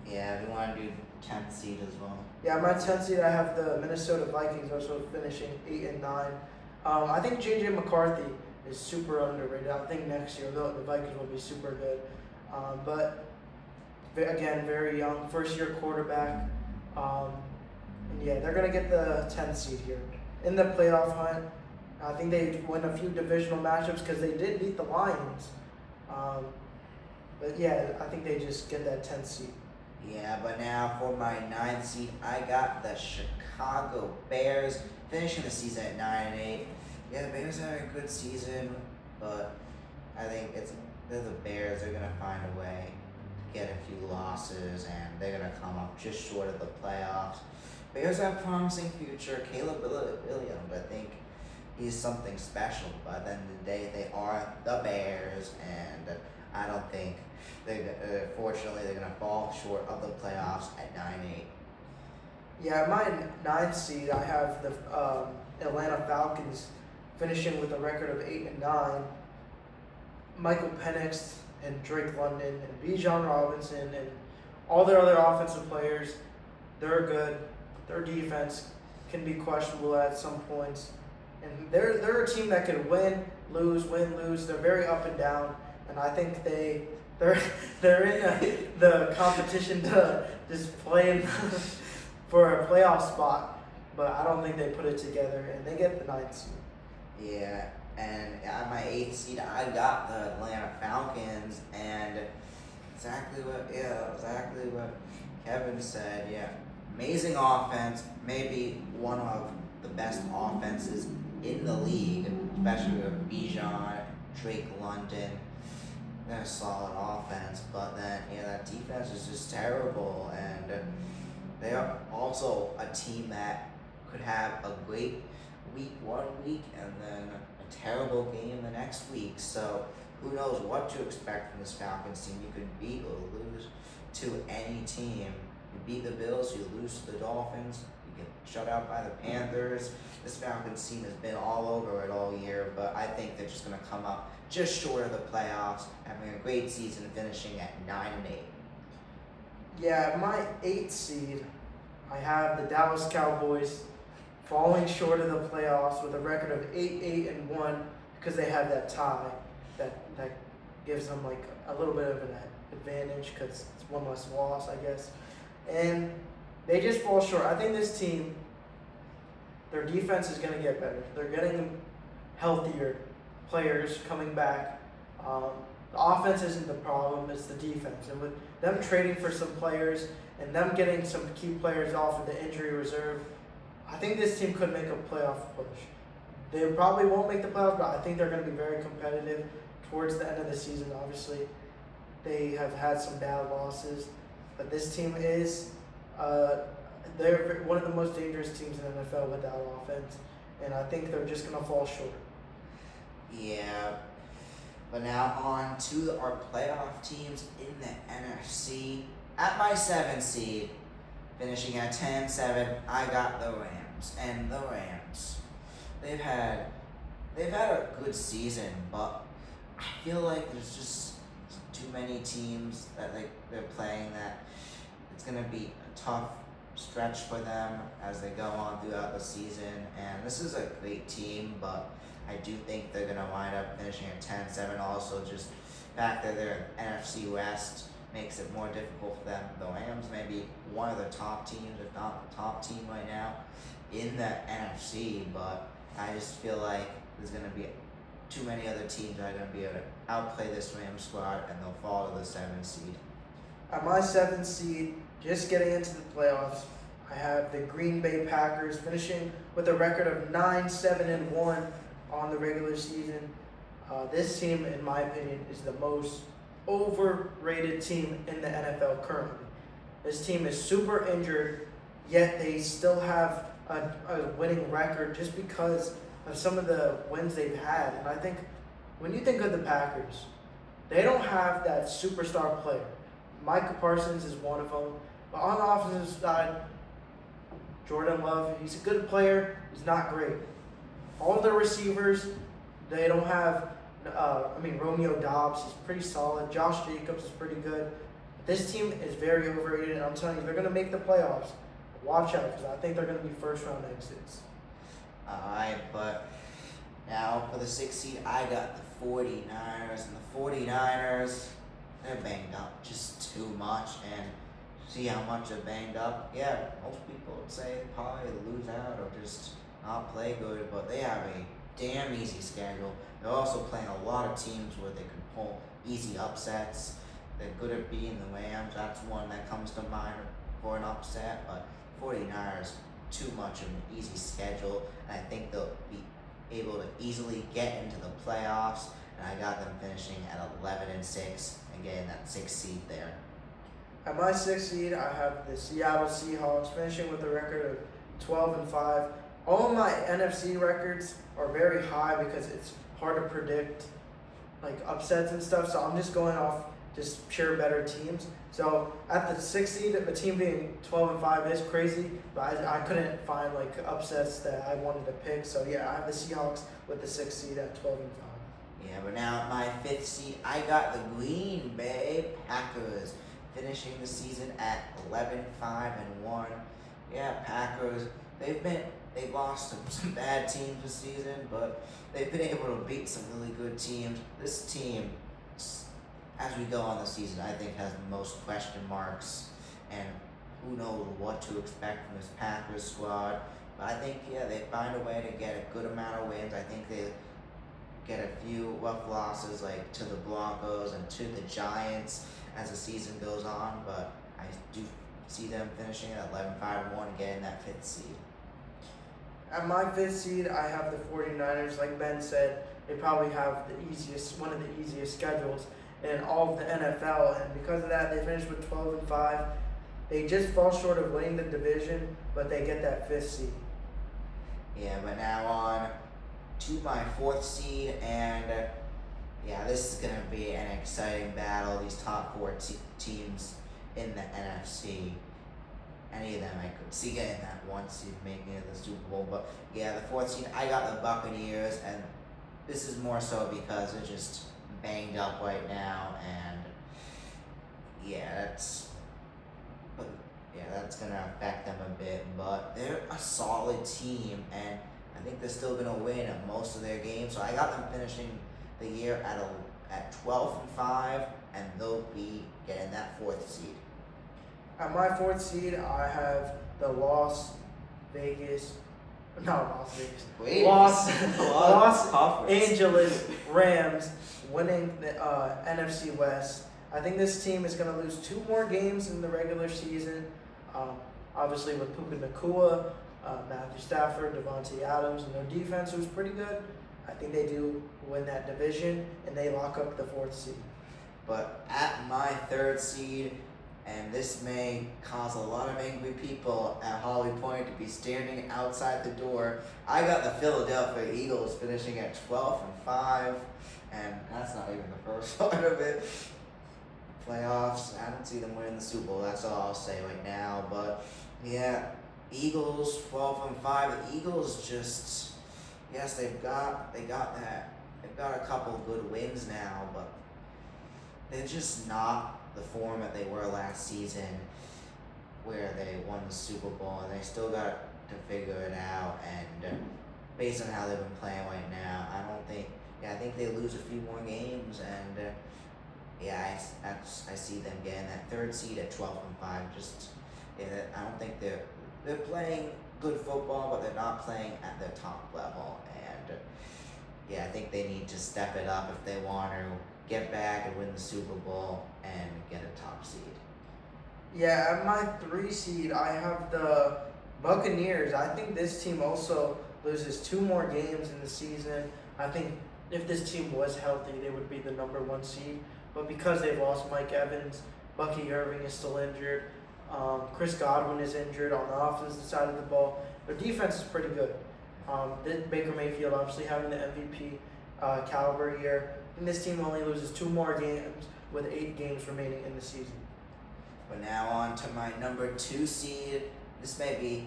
Yeah, we want to do 10th seed as well. Yeah, my 10th seed, I have the Minnesota Vikings also finishing 8-9. I think J.J. McCarthy is super underrated. I think next year the Vikings will be super good. But again, very young, first-year quarterback. And yeah, they're going to get the 10th seed here. In the playoff hunt, I think they win a few divisional matchups because they did beat the Lions. But yeah, I think they just get that 10th seed. Yeah, but now for my 9th seed, I got the Chicago Bears finishing the season at 9-8. Yeah, the Bears had a good season, but I think they're the Bears. They're gonna find a way to get a few losses, and they're gonna come up just short of the playoffs. Bears have a promising future. Caleb Williams, I think he's something special. But at the end of the day, they are the Bears, and I don't think fortunately they're gonna fall short of the playoffs at 9-8. Yeah, my 9th seed, I have the Atlanta Falcons finishing with a record of 8-9. Michael Penix and Drake London and Bijan Robinson and all their other offensive players, they're good. Their defense can be questionable at some points, and they're a team that can win, lose. They're very up and down, and I think they're in the competition to just play for a playoff spot, but I don't think they put it together, and they get the 9th seed. Yeah, and at my 8th seed, I got the Atlanta Falcons, and exactly what Kevin said. Yeah, amazing offense, maybe one of the best offenses in the league, especially with Bijan, Drake London. They're a solid offense, but then that defense is just terrible, and they are also a team that could have a great week one week and then a terrible game the next week. So who knows what to expect from this Falcons team? You could beat or lose to any team. You beat the Bills, you lose to the Dolphins, you get shut out by the Panthers. This Falcons team has been all over it all year, but I think they're just going to come up just short of the playoffs, having a great season, finishing at 9-8. Yeah, my 8th seed, I have the Dallas Cowboys falling short of the playoffs with a record of 8-1 because they have that tie that gives them like a little bit of an advantage because it's one less loss, I guess. And they just fall short. I think this team, their defense is going to get better. They're getting healthier players coming back. The offense isn't the problem, it's the defense. And with them trading for some players and them getting some key players off of the injury reserve, I think this team could make a playoff push. They probably won't make the playoffs, but I think they're going to be very competitive towards the end of the season. Obviously, they have had some bad losses, but this team is they're one of the most dangerous teams in the NFL without offense, and I think they're just going to fall short. Yeah, but now on to our playoff teams in the NFC. At my 7th seed, finishing at 10-7, I got the Rams. And the Rams, they've had a good season, but I feel like there's just too many teams that they're playing that it's gonna be a tough stretch for them as they go on throughout the season. And this is a great team, but I do think they're gonna wind up finishing at 10-7. Also, just the fact that they're NFC West makes it more difficult for them. The Rams may be one of the top teams, if not the top team right now in the NFC, but I just feel like there's going to be too many other teams that are going to be able to outplay this Rams squad, and they'll fall to the 7th seed. At my 7th seed, just getting into the playoffs, I have the Green Bay Packers finishing with a record of 9-7-1 on the regular season. This team, in my opinion, is the most overrated team in the NFL currently. This team is super injured, yet they still have a winning record just because of some of the wins they've had. And I think when you think of the Packers, they don't have that superstar player. Micah Parsons is one of them. But on the offensive side, Jordan Love, he's a good player. He's not great. All their receivers, they don't have, Romeo Doubs, he's pretty solid. Josh Jacobs is pretty good. This team is very overrated, and I'm telling you, they're going to make the playoffs. Watch out, because I think they're going to be first-round exits. Alright, but now for the 6th seed, I got the 49ers, and the 49ers, they're banged up just too much, and see how much they're banged up. Yeah, most people would say probably lose out or just not play good, but they have a damn easy schedule. They're also playing a lot of teams where they can pull easy upsets. They're good at beating the Rams. That's one that comes to mind for an upset, but 49ers, too much of an easy schedule, and I think they'll be able to easily get into the playoffs, and I got them finishing at 11-6 and getting that 6th seed there. At my 6th seed, I have the Seattle Seahawks finishing with a record of 12-5. All of my NFC records are very high because it's hard to predict like upsets and stuff, so I'm just going off just pure better teams. So at the 6th seed, a team being 12-5 is crazy, but I couldn't find like upsets that I wanted to pick. So yeah, I have the Seahawks with the 6th seed at 12-5. Yeah, but now at my 5th seed, I got the Green Bay Packers finishing the season at 11-5-1. Yeah, Packers, they've lost some bad teams this season, but they've been able to beat some really good teams. This team, as we go on the season, I think has the most question marks, and who knows what to expect from this Packers squad. But I think, yeah, they find a way to get a good amount of wins. I think they get a few rough losses, like to the Broncos and to the Giants as the season goes on, but I do see them finishing at 11-5-1 and getting that 5th seed. At my 5th seed, I have the 49ers. Like Ben said, they probably have one of the easiest schedules in all of the NFL, and because of that, they finished with 12-5. They just fall short of winning the division, but they get that 5th seed. Yeah, but now on to my 4th seed, and yeah, this is gonna be an exciting battle. These top 4 teams in the NFC, any of them I could see getting that 1 seed, making it the Super Bowl. But yeah, the 4th seed, I got the Buccaneers, and this is more so because they're just banged up right now, and yeah, that's gonna affect them a bit. But they're a solid team, and I think they're still gonna win at most of their games. So I got them finishing the year at 12-5, and they'll be getting that 4th seed. At my 4th seed, I have the Los Angeles Rams winning the NFC West. I think this team is going to lose 2 more games in the regular season. Obviously with Puka Nacua, Matthew Stafford, Devontae Adams, and their defense was pretty good. I think they do win that division, and they lock up the 4th seed. But at my 3rd seed, and this may cause a lot of angry people at Holly Point to be standing outside the door, I got the Philadelphia Eagles finishing at 12-5, and that's not even the first part of it. Playoffs, I don't see them winning the Super Bowl, that's all I'll say right now. But yeah, Eagles 12-5. The Eagles just, yes, they've got a couple of good wins now, but they're just not the form that they were last season, where they won the Super Bowl, and they still got to figure it out. And based on how they've been playing right now, I think they lose a few more games, and I see them getting that 3rd seed at 12-5. I don't think they're playing good football, but they're not playing at their top level, and yeah, I think they need to step it up if they want to get back and win the Super Bowl and get a top seed. Yeah, at my 3 seed, I have the Buccaneers. I think this team also loses 2 more games in the season. I think if this team was healthy, they would be the number 1 seed. But because they've lost Mike Evans, Bucky Irving is still injured, Chris Godwin is injured on the offensive side of the ball. Their defense is pretty good. Baker Mayfield obviously having the MVP caliber year. And this team only loses 2 more games with 8 games remaining in the season. But now on to my number 2 seed. This may be,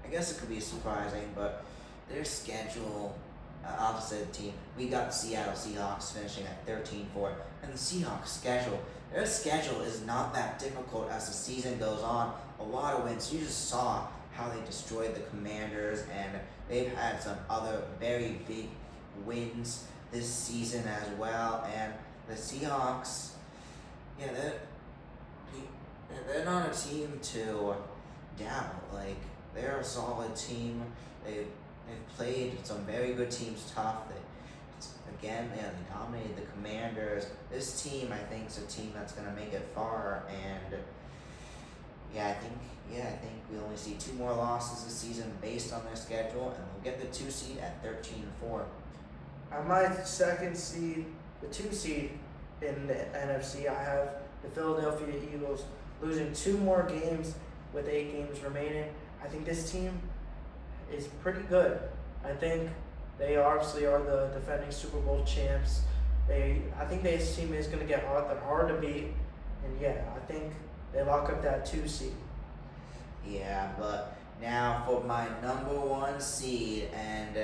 I guess it could be surprising, but their schedule, I'll just say the team. We got the Seattle Seahawks finishing at 13-4. And the Seahawks schedule, their schedule is not that difficult as the season goes on. A lot of wins. You just saw how they destroyed the Commanders, and they've had some other very big wins this season as well. And the Seahawks, yeah, they're not a team to dabble. Like, they're a solid team. They've played some very good teams tough. They dominated the Commanders. This team, I think, is a team that's gonna make it far. And I think we only see 2 more losses this season based on their schedule, and they'll get the 2 seed at 13-4. On my 2nd seed, the 2 seed in the NFC, I have the Philadelphia Eagles losing 2 more games with 8 games remaining. I think this team is pretty good. I think they obviously are the defending Super Bowl champs. I think this team is going to get hard. They're hard to beat. And I think they lock up that 2 seed. Yeah, but now for my number 1 seed, and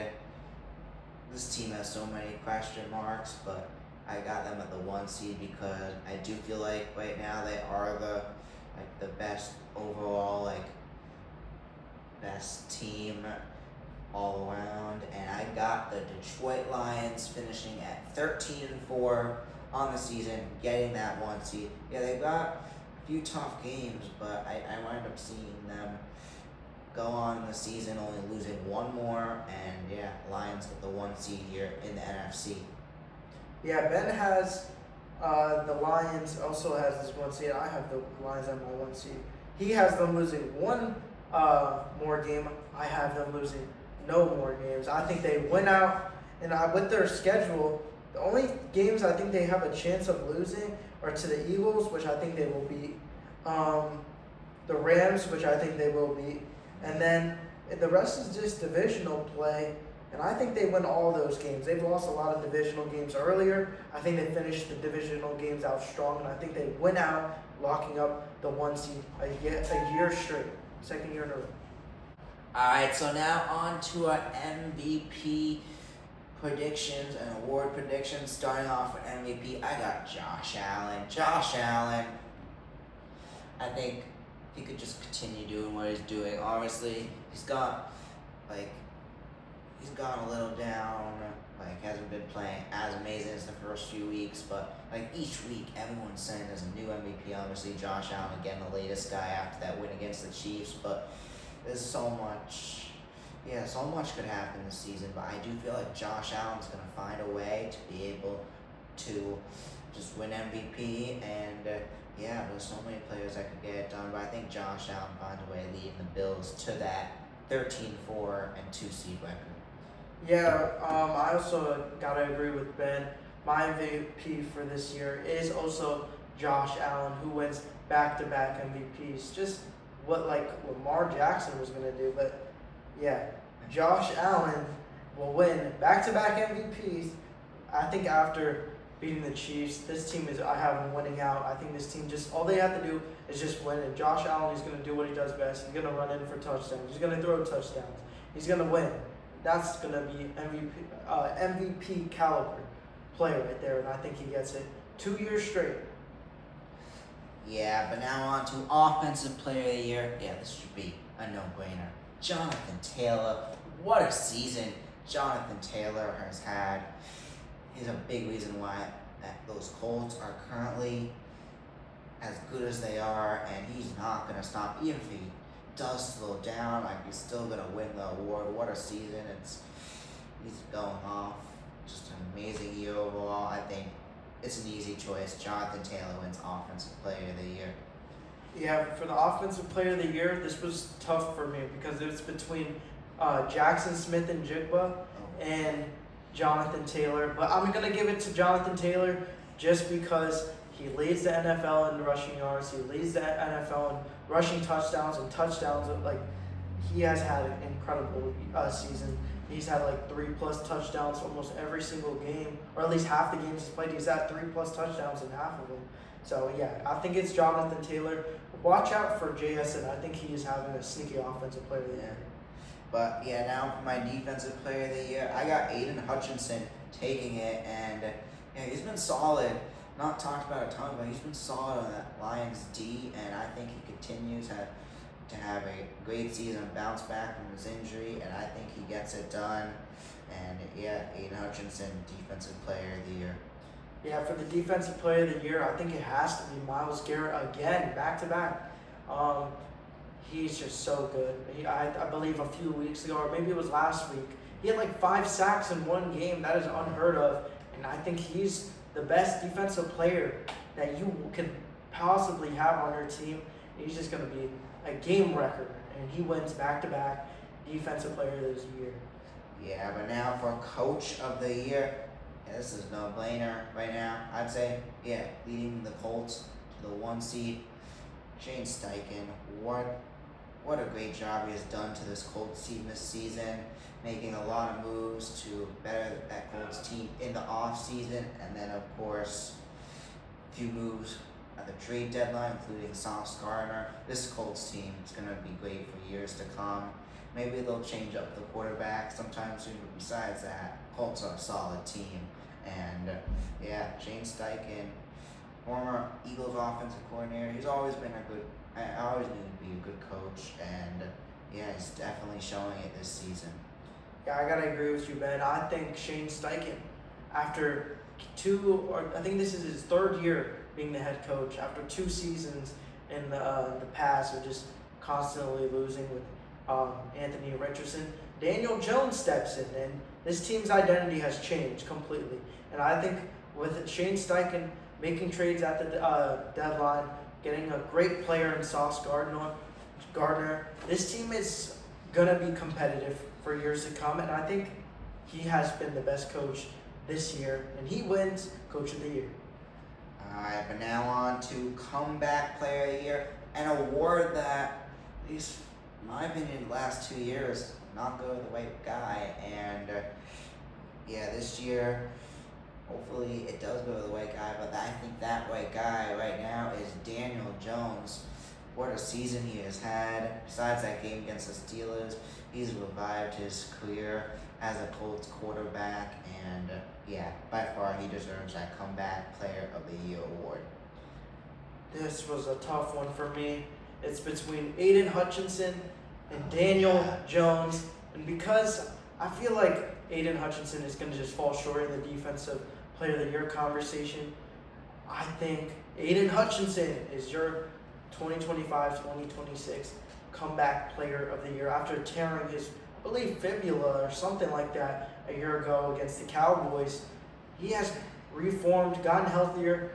this team has so many question marks, but I got them at the 1 seed because I do feel like right now they are the best overall, best team all around. And I got the Detroit Lions finishing at 13-4 on the season, getting that 1 seed. Yeah, they got a few tough games, but I wound up seeing them go on in the season, only losing 1 more, and Lions get the 1 seed here in the NFC. Yeah, Ben has the Lions, also has this 1 seed. I have the Lions at my 1 seed. He has them losing 1 more game. I have them losing no more games. I think they win out, and with their schedule, the only games I think they have a chance of losing are to the Eagles, which I think they will beat, the Rams, which I think they will beat, and then the rest is just divisional play, and I think they win all those games. They've lost a lot of divisional games earlier. I think they finished the divisional games out strong, and I think they win out, locking up the 1 seed a year straight, 2nd year in a row. Alright, so now on to our MVP predictions and award predictions. Starting off with MVP, I got Josh Allen. Josh Allen, I think he could just continue doing what he's doing. Obviously, he's gone a little down, hasn't been playing as amazing as the first few weeks, but each week everyone's saying there's a new MVP. Obviously, Josh Allen again, the latest guy after that win against the Chiefs, but there's so much could happen this season, but I do feel like Josh Allen's going to find a way to be able to just win MVP, and there's so many players that could get it done, but I think Josh Allen finds a way of leading the Bills to that 13-4 and 2 seed record. Yeah, I also got to agree with Ben. My MVP for this year is also Josh Allen, who wins back-to-back MVPs. Just what Lamar Jackson was going to do, but Josh Allen will win back-to-back MVPs. I think after beating the Chiefs, this team I have them winning out. I think this team all they have to do is just win, and Josh Allen is going to do what he does best. He's going to run in for touchdowns. He's going to throw touchdowns. He's going to win. That's going to be MVP caliber play right there, and I think he gets it 2 years straight. Yeah, but now on to Offensive Player of the Year. Yeah, this should be a no-brainer. Jonathan Taylor. What a season Jonathan Taylor has had. He's a big reason why those Colts are currently as good as they are, and he's not going to stop. Even if he does slow down, he's still going to win the award. What a season. He's going off. amazing year overall. I think it's an easy choice. Jonathan Taylor wins Offensive Player of the Year. Yeah, for the Offensive Player of the Year, this was tough for me because it was between Jackson Smith and Jigba and Jonathan Taylor. But I'm going to give it to Jonathan Taylor just because he leads the NFL in rushing yards. He leads the NFL in rushing touchdowns and touchdowns. Like, he has had an incredible season. He's had like 3+ touchdowns almost every single game, or at least half the games he's played. He's had 3+ touchdowns in half of them. So yeah, I think it's Jonathan Taylor. Watch out for JSN. I think he is having a sneaky Offensive Player of the Year. But yeah, now for my Defensive Player of the Year, I got Aiden Hutchinson taking it, and he's been solid. Not talked about a ton, but he's been solid on that Lions D, and I think he continues to have a great season, bounce back from his injury, and I think he gets it done. And yeah, Aiden Hutchinson, Defensive Player of the Year. Yeah, for the Defensive Player of the Year, I think it has to be Myles Garrett again, back to back. He's just so good. I believe a few weeks ago, or maybe it was last week, he had like 5 sacks in one game. That is unheard of, and I think he's the best defensive player that you could possibly have on your team. He's just going to be a game record, and he wins back-to-back Defensive Player of the Year. Yeah, but now for Coach of the Year, this is no-brainer right now. I'd say, leading the Colts to the 1 seed, Shane Steichen. What a great job he has done to this Colts team this season, making a lot of moves to better that Colts team in the off-season, and then, of course, a few moves at the trade deadline, including Sauce Gardner. This Colts team is going to be great for years to come. Maybe they'll change up the quarterback sometime soon, but besides that, Colts are a solid team. And Shane Steichen, former Eagles offensive coordinator, he's always been I always knew he'd be a good coach, and he's definitely showing it this season. Yeah, I gotta agree with you, Ben. I think Shane Steichen, after I think this is his 3rd year being the head coach, after 2 seasons in the past of just constantly losing with Anthony Richardson, Daniel Jones steps in, and this team's identity has changed completely. And I think with Shane Steichen making trades at the deadline, getting a great player in Sauce Gardner, this team is gonna be competitive for years to come, and I think he has been the best coach this year, and he wins Coach of the Year. Alright, but now on to Comeback Player of the Year, an award that, at least in my opinion, the last 2 years, not go to the right guy, and this year, hopefully it does go to the right guy, but I think that right guy right now is Daniel Jones. What a season he has had. Besides that game against the Steelers, he's revived his career as a Colts quarterback, and by far he deserves that Comeback Player of the Year award. This was a tough one for me. It's between Aiden Hutchinson and Daniel Jones, and because I feel like Aiden Hutchinson is going to just fall short in the Defensive Player of the Year conversation, I think Aiden Hutchinson is your 2025-2026 Comeback Player of the Year after tearing his, I believe, fibula or something like that a year ago against the Cowboys. He has reformed, gotten healthier.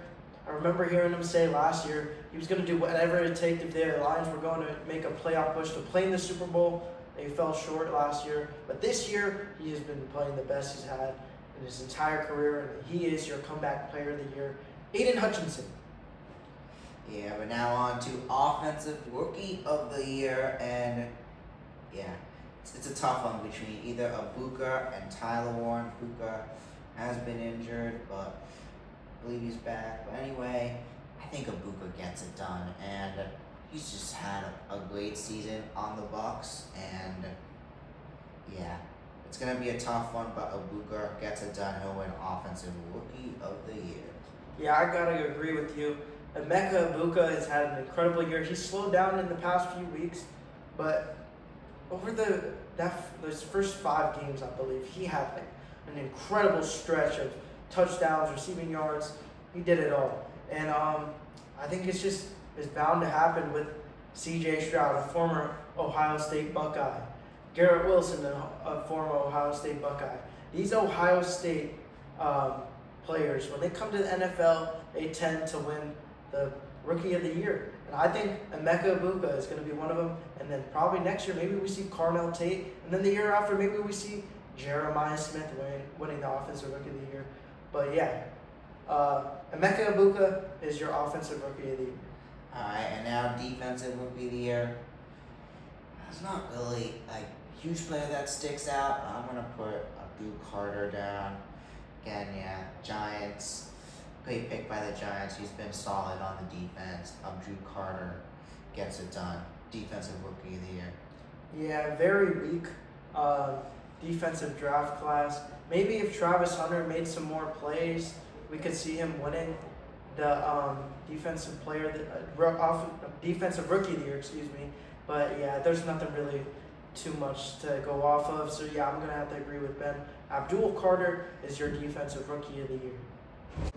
I remember hearing him say last year he was going to do whatever it takes if the Lions were going to make a playoff push to play in the Super Bowl. They fell short last year, but this year he has been playing the best he's had in his entire career, and he is your Comeback Player of the Year, Aiden Hutchinson. Yeah, but now on to Offensive Rookie of the Year, and it's a tough one between either Abuka and Tyler Warren. Abuka has been injured, but I believe he's back. But anyway, I think Abuka gets it done, and he's just had a great season on the Bucs, and it's gonna be a tough one, but Abuka gets it done. He'll win Offensive Rookie of the Year. Yeah, I gotta agree with you. Emeka Egbuka has had an incredible year. He's slowed down in the past few weeks, but over those first 5 games, I believe, he had an incredible stretch of touchdowns, receiving yards. He did it all. And I think it's bound to happen with C.J. Stroud, a former Ohio State Buckeye. Garrett Wilson, a former Ohio State Buckeye. These Ohio State players, when they come to the NFL, they tend to win the Rookie of the Year. And I think Emeka Egbuka is going to be one of them. And then probably next year, maybe we see Carnell Tate. And then the year after, maybe we see Jeremiah Smith winning the Offensive Rookie of the Year. But yeah, Emeka Egbuka is your Offensive Rookie of the Year. Alright, and now Defensive Rookie of the Year. There's not really a huge player that sticks out. I'm going to put Drew Carter down. Again, yeah, Giants. Great pick by the Giants. He's been solid on the defense. Drew Carter gets it done. Defensive Rookie of the Year. Yeah, very weak defensive draft class. Maybe if Travis Hunter made some more plays, we could see him winning the defensive Rookie of the Year, excuse me. But yeah, there's nothing really too much to go off of. So yeah, I'm gonna have to agree with Ben. Abdul Carter is your Defensive Rookie of the Year.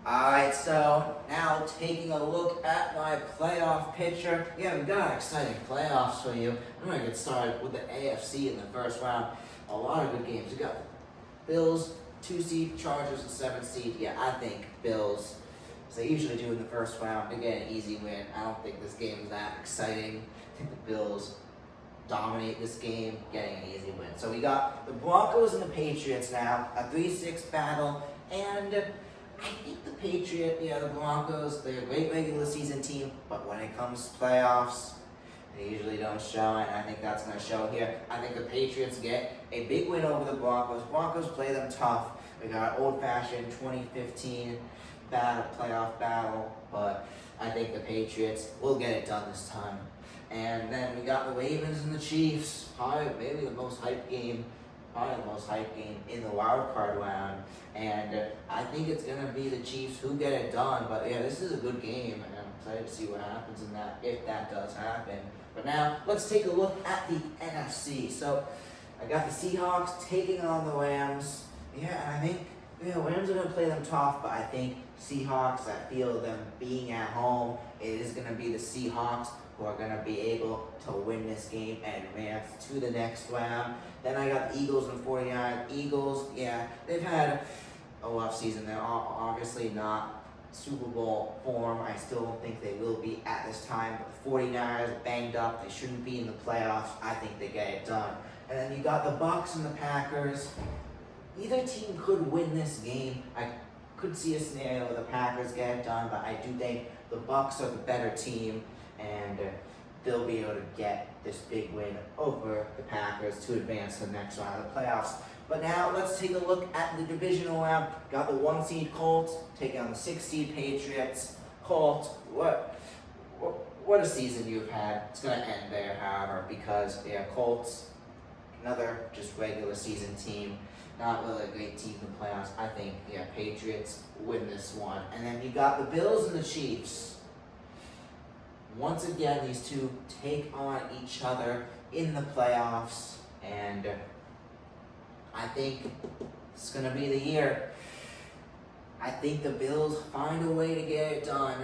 Alright, so now taking a look at my playoff picture. Yeah, we got exciting playoffs for you. I'm going to get started with the AFC in the first round. A lot of good games. We got Bills, 2 seed, Chargers, a 7 seed. Yeah, I think Bills, as they usually do in the first round, they get an easy win. I don't think this game is that exciting. I think the Bills dominate this game, getting an easy win. So we got the Broncos and the Patriots now, a 3-6 battle, and I think the the Broncos, they're a great regular season team, but when it comes to playoffs, they usually don't show, and I think that's going to show here. I think the Patriots get a big win over the Broncos. Broncos play them tough. We got an old-fashioned 2015 playoff battle, but I think the Patriots will get it done this time. And then we got the Ravens and the Chiefs, probably maybe the most hyped game in the wild card round, and I think it's gonna be the Chiefs who get it done. But yeah, this is a good game, and I'm excited to see what happens in that if that does happen. But now let's take a look at the NFC. So I got the Seahawks taking on the Rams. Yeah, and I think Rams are gonna play them tough, but I think Seahawks, I feel them being at home, it is gonna be the Seahawks who are going to be able to win this game and advance to the next round. Then I got the Eagles and 49ers. Eagles, yeah, they've had a rough season. They're obviously not Super Bowl form. I still don't think they will be at this time. But the 49ers banged up. They shouldn't be in the playoffs. I think they get it done. And then you got the Bucs and the Packers. Either team could win this game. I could see a scenario where the Packers get it done, but I do think the Bucs are the better team, and they'll be able to get this big win over the Packers to advance to the next round of the playoffs. But now let's take a look at the divisional round. Got the 1 seed Colts taking on the 6 seed Patriots. Colts, what a season you've had. It's going to end there, however, because Colts, another just regular season team. Not really a great team in the playoffs. I think Patriots win this one. And then you got the Bills and the Chiefs. Once again, these two take on each other in the playoffs, and I think it's going to be the year. I think the Bills find a way to get it done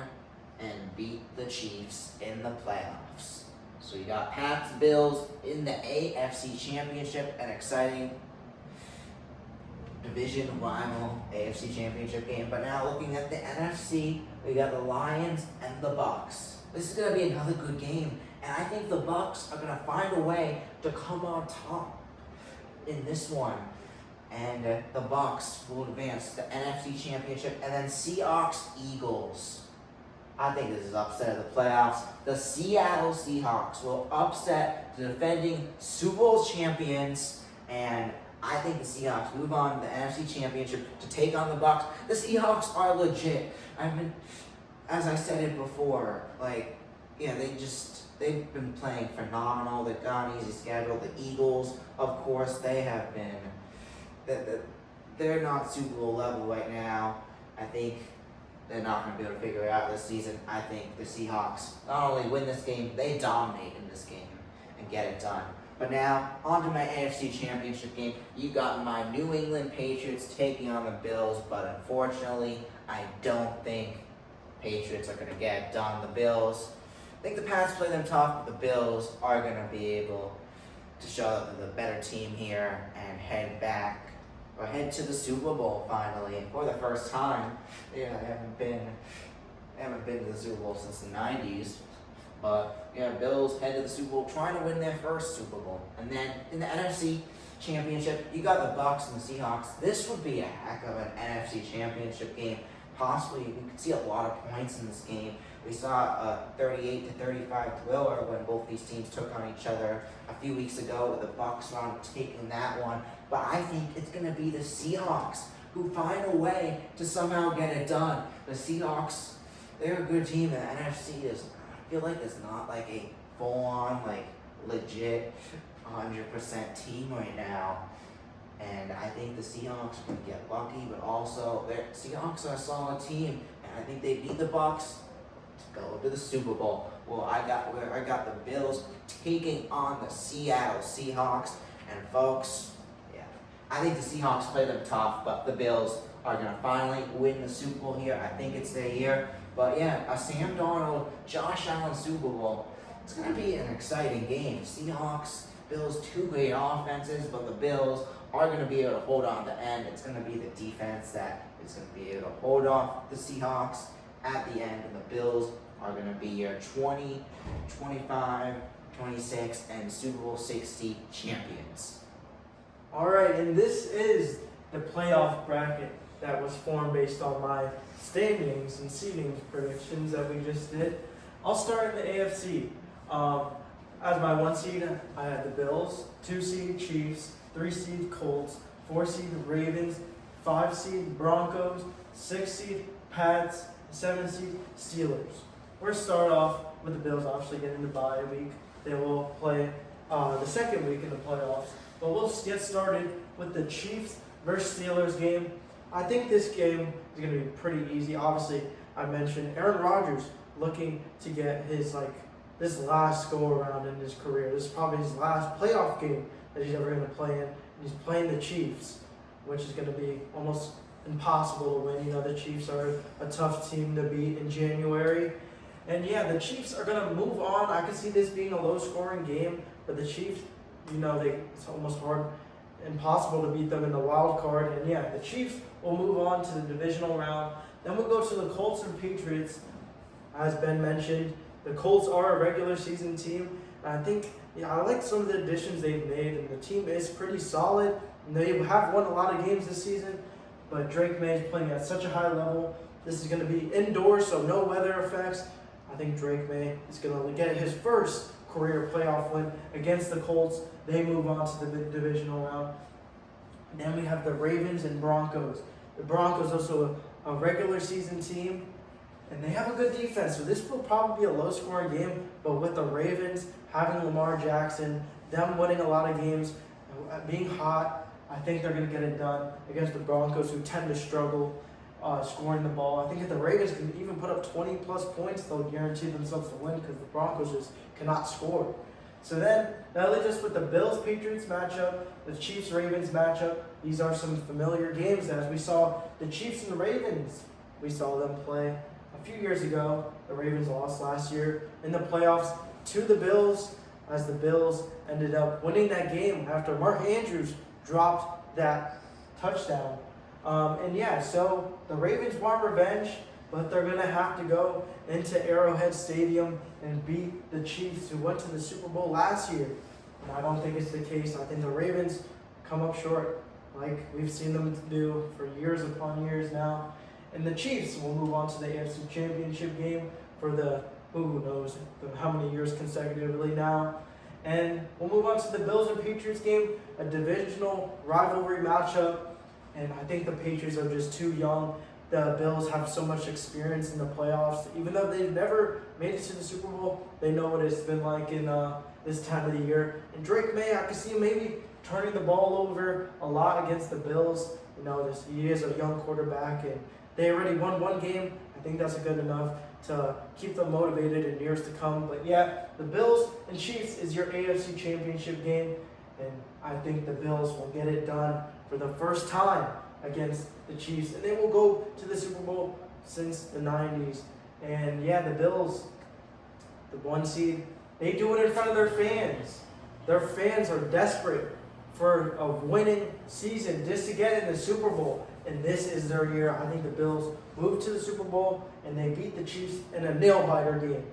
and beat the Chiefs in the playoffs. So you got Pats, Bills in the AFC Championship, an exciting division rival AFC Championship game. But now looking at the NFC, we got the Lions and the Bucs. This is going to be another good game, and I think the Bucs are going to find a way to come on top in this one, and the Bucs will advance to the NFC Championship. And then Seahawks, Eagles. I think this is upset of the playoffs. The Seattle Seahawks will upset the defending Super Bowl champions, and I think the Seahawks move on to the NFC Championship to take on the Bucs. The Seahawks are legit. As I said it before, they've been playing phenomenal. They've got an easy schedule. The Eagles, of course, they have been. They're not Super Bowl level right now. I think they're not going to be able to figure it out this season. I think the Seahawks not only win this game, they dominate in this game and get it done. But now, on to my AFC Championship game. You got my New England Patriots taking on the Bills, but unfortunately, I don't think Patriots are going to get it done. The Bills, I think the Pats play them tough, but the Bills are going to be able to show that they're the better team here and head back or head to the Super Bowl finally for the first time. Yeah, they haven't been to the Super Bowl since the 90s. But yeah, Bills head to the Super Bowl, trying to win their first Super Bowl. And then in the NFC Championship, you got the Bucs and the Seahawks. This would be a heck of an NFC Championship game. Possibly, we could see a lot of points in this game. We saw a 38-35 thriller when both these teams took on each other a few weeks ago, with the Bucs on taking that one. But I think it's going to be the Seahawks who find a way to somehow get it done. The Seahawks, they're a good team, and the NFC is, I feel like it's not like a full-on, like legit 100% team right now. And I think the Seahawks are going to get lucky, but also the Seahawks are a solid team, and I think they beat the Bucs to go to the Super Bowl. Well, I got the Bills taking on the Seattle Seahawks, and folks, yeah, I think the Seahawks play them tough, but the Bills are going to finally win the Super Bowl here. I think it's their year. But yeah, a Sam Darnold, Josh Allen Super Bowl. It's going to be an exciting game. Seahawks, Bills, two great offenses, but the Bills are going to be able to hold on to the end. It's going to be the defense that is going to be able to hold off the Seahawks at the end, and the Bills are going to be your 20, 25, 26, and Super Bowl 60 champions. All right, and this is the playoff bracket that was formed based on my standings and seeding predictions that we just did. I'll start in the AFC. As my 1 seed, I had the Bills, 2 seed Chiefs, 3 seed Colts, 4 seed Ravens, 5 seed Broncos, 6 seed Pats, 7 seed Steelers. We're going to start off with the Bills obviously getting the bye week. They will play the second week in the playoffs. But we'll get started with the Chiefs versus Steelers game. I think this game is going to be pretty easy. Obviously, I mentioned Aaron Rodgers looking to get his this last go around in his career. This is probably his last playoff game that he's ever going to play in. And he's playing the Chiefs, which is going to be almost impossible to win. You know, the Chiefs are a tough team to beat in January. And yeah, the Chiefs are going to move on. I can see this being a low-scoring game, but the Chiefs, you know, it's almost impossible to beat them in the wild card. And yeah, the Chiefs will move on to the divisional round. Then we'll go to the Colts and Patriots. As Ben mentioned, the Colts are a regular season team. And I think, I like some of the additions they've made, and the team is pretty solid. And they have won a lot of games this season, but Drake May is playing at such a high level. This is going to be indoors, so no weather effects. I think Drake May is going to get his first career playoff win against the Colts. They move on to the divisional round. And then we have the Ravens and Broncos. The Broncos also a regular season team, and they have a good defense. So this will probably be a low-scoring game, but with the Ravens having Lamar Jackson, them winning a lot of games, being hot, I think they're going to get it done against the Broncos, who tend to struggle scoring the ball. I think if the Ravens can even put up 20-plus points, they'll guarantee themselves to win, because the Broncos just cannot score. So then, that leaves us with the Bills-Patriots matchup, the Chiefs-Ravens matchup. These are some familiar games, as we saw the Chiefs and the Ravens. We saw them play a few years ago. The Ravens lost last year in the playoffs to the Bills, as the Bills ended up winning that game after Mark Andrews dropped that touchdown. And yeah, so the Ravens want revenge, but they're going to have to go into Arrowhead Stadium and beat the Chiefs, who went to the Super Bowl last year. And I don't think it's the case. I think the Ravens come up short, like we've seen them do for years upon years now. And the Chiefs will move on to the AFC Championship game for the, who knows how many years consecutively now. And we'll move on to the Bills and Patriots game, a divisional rivalry matchup. And I think the Patriots are just too young. The Bills have so much experience in the playoffs. Even though they've never made it to the Super Bowl, they know what it's been like in this time of the year. And Drake May, I can see him maybe turning the ball over a lot against the Bills. You know, he is a young quarterback, and they already won one game. I think that's good enough to keep them motivated in years to come. But yeah, the Bills and Chiefs is your AFC Championship game, and I think the Bills will get it done for the first time against the Chiefs, and they will go to the Super Bowl since the 90s. And yeah, the Bills, the 1 seed, they do it in front of their fans. Their fans are desperate for a winning season just to get in the Super Bowl, and this is their year. I think the Bills moved to the Super Bowl and they beat the Chiefs in a nail-biter game.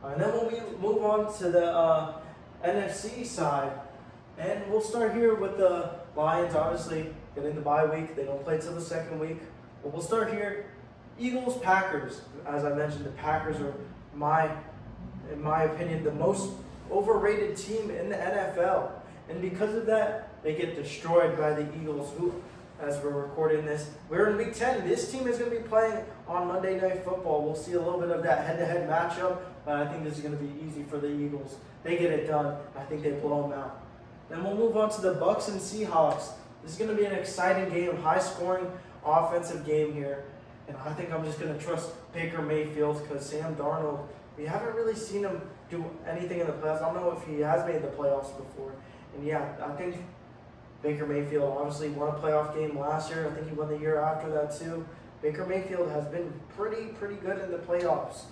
And then when we move on to the NFC side, and we'll start here with the Lions, obviously getting the bye week. They don't play till the second week. But we'll start here. Eagles, Packers. As I mentioned, the Packers are, in my opinion, the most overrated team in the NFL. And because of that, they get destroyed by the Eagles, who, as we're recording this, we're in Week 10. This team is going to be playing on Monday Night Football. We'll see a little bit of that head-to-head matchup, but I think this is going to be easy for the Eagles. They get it done. I think they blow them out. Then we'll move on to the Bucs and Seahawks. This is going to be an exciting game, high-scoring offensive game here. And I think I'm just going to trust Baker Mayfield because Sam Darnold, we haven't really seen him do anything in the playoffs. I don't know if he has made the playoffs before. And yeah, I think Baker Mayfield obviously won a playoff game last year. I think he won the year after that too. Baker Mayfield has been pretty good in the playoffs.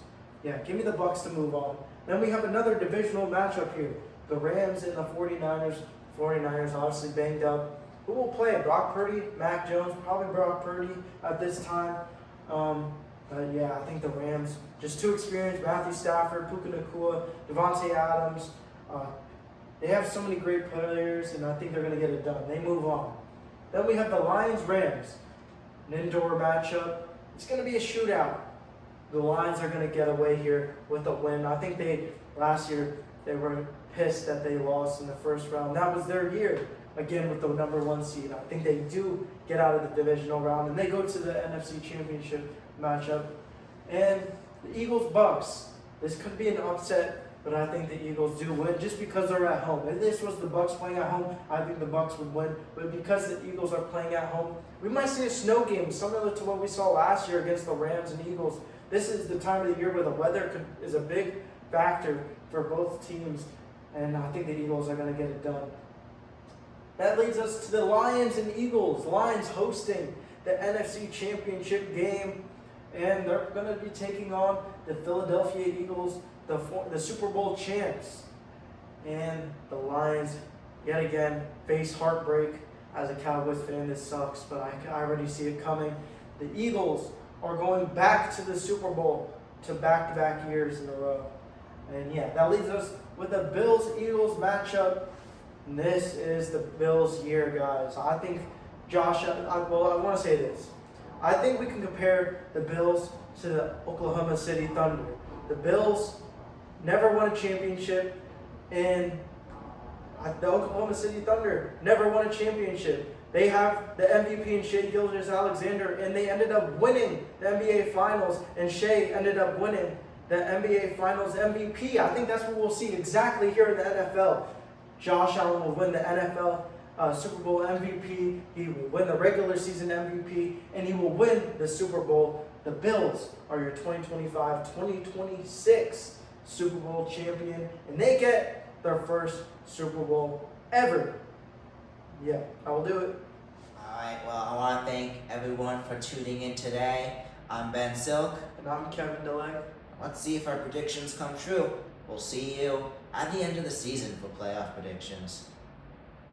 Yeah, give me the Bucs to move on. Then we have another divisional matchup here. The Rams and the 49ers. 49ers obviously banged up. Who will play? Brock Purdy, Mac Jones, probably Brock Purdy at this time. But yeah, I think the Rams, just too experienced. Matthew Stafford, Puka Nacua, Devontae Adams. They have so many great players, and I think they're going to get it done. They move on. Then we have the Lions-Rams, an indoor matchup. It's going to be a shootout. The Lions are going to get away here with a win. I think last year they were pissed that they lost in the first round. That was their year, again, with the number 1 seed. I think they do get out of the divisional round, and they go to the NFC Championship matchup. And the Eagles-Bucks. This could be an upset, but I think the Eagles do win just because they're at home. If this was the Bucks playing at home, I think the Bucks would win. But because the Eagles are playing at home, we might see a snow game similar to what we saw last year against the Rams and Eagles. This is the time of the year where the weather is a big factor for both teams, and I think the Eagles are going to get it done. That leads us to the Lions and Eagles. Lions hosting the NFC Championship game, and they're going to be taking on the Philadelphia Eagles, the Super Bowl champs. And the Lions, yet again, face heartbreak. As a Cowboys fan, this sucks, but I already see it coming. The Eagles are going back to the Super Bowl to back-to-back years in a row. And yeah, that leaves us with the Bills-Eagles matchup. And this is the Bills' year, guys. I think I want to say this. I think we can compare the Bills to the Oklahoma City Thunder. The Bills never won a championship, and the Oklahoma City Thunder never won a championship. They have the MVP in Shai Gilgeous-Alexander, and they ended up winning the NBA Finals, and Shai ended up winning the NBA Finals MVP. I think that's what we'll see exactly here in the NFL. Josh Allen will win the NFL Super Bowl MVP. He will win the regular season MVP, and he will win the Super Bowl. The Bills are your 2025-2026 Super Bowl champion, and they get their first Super Bowl ever. Yeah, I will do it. Alright, well, I want to thank everyone for tuning in today. I'm Ben Silk. And I'm Kevin DeLay. Let's see if our predictions come true. We'll see you at the end of the season for playoff predictions.